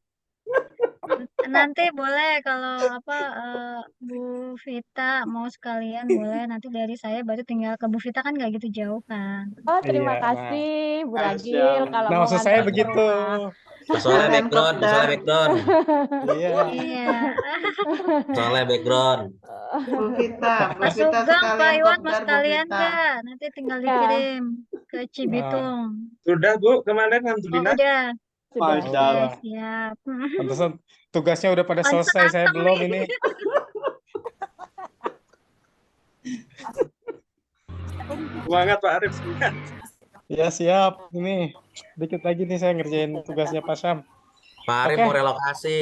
nanti boleh kalau Bu Vita mau sekalian boleh nanti dari saya baru tinggal ke Bu Vita kan nggak gitu jauh kan. Oh, terima Iya, kasih Bu Nah, Ragil kalau nah mau maksud saya nganter ke begitu. rumah. Soalnya Keren background, Kopda. soalnya background, Iya. Iya. soalnya background. Bu Vita Mas Sugeng, Pak sekalian Iwan mau kopdar Bu sekalian Vita. nggak? Nanti tinggal Ya, dikirim ke Cibitung. Sudah Bu, kemarin Oh alhamdulillah. udah. sudah. Masya Oke, Allah. siap. Pantesan tugasnya udah pada Pantesan selesai, saya anteng belum nih. ini. Semangat Pak Arif, semangat. Ya siap. Ini dikit lagi nih saya ngerjain tugasnya Pak Syam. Pak Arif Oke. mau relokasi.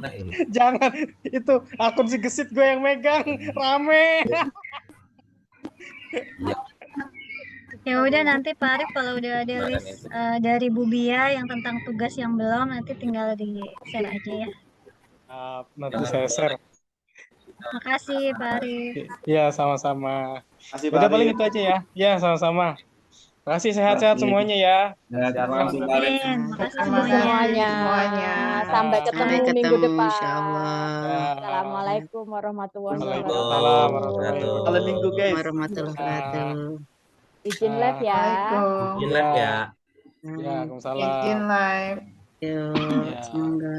Nah, ini. Jangan, itu akun si gesit gue yang megang, rame. Ya udah nanti Pak Arif kalau udah ada Kemarin list itu. dari Bu Bia yang tentang tugas yang belum nanti tinggal di share aja ya. Nanti saya share. Makasih Pak Arif. Iya, sama-sama. Makasih, Udah Pak paling Arif. itu aja ya. Iya, sama-sama. Makasih, sehat-sehat semuanya ya. Amin. Makasih Terima semuanya. kasih semuanya. Sampai Sampai ketemu minggu ketemu depan. insyaallah. Assalamualaikum warahmatullahi Waalaikumsalam wabarakatuh. warahmatullahi Malam wabarakatuh. minggu guys. Warahmatullahi wabarakatuh. Izin live ya. Assalamualaikum. Izin live ya. Ya, Izin Waalaikumsalam. live. Yo, Ya. semoga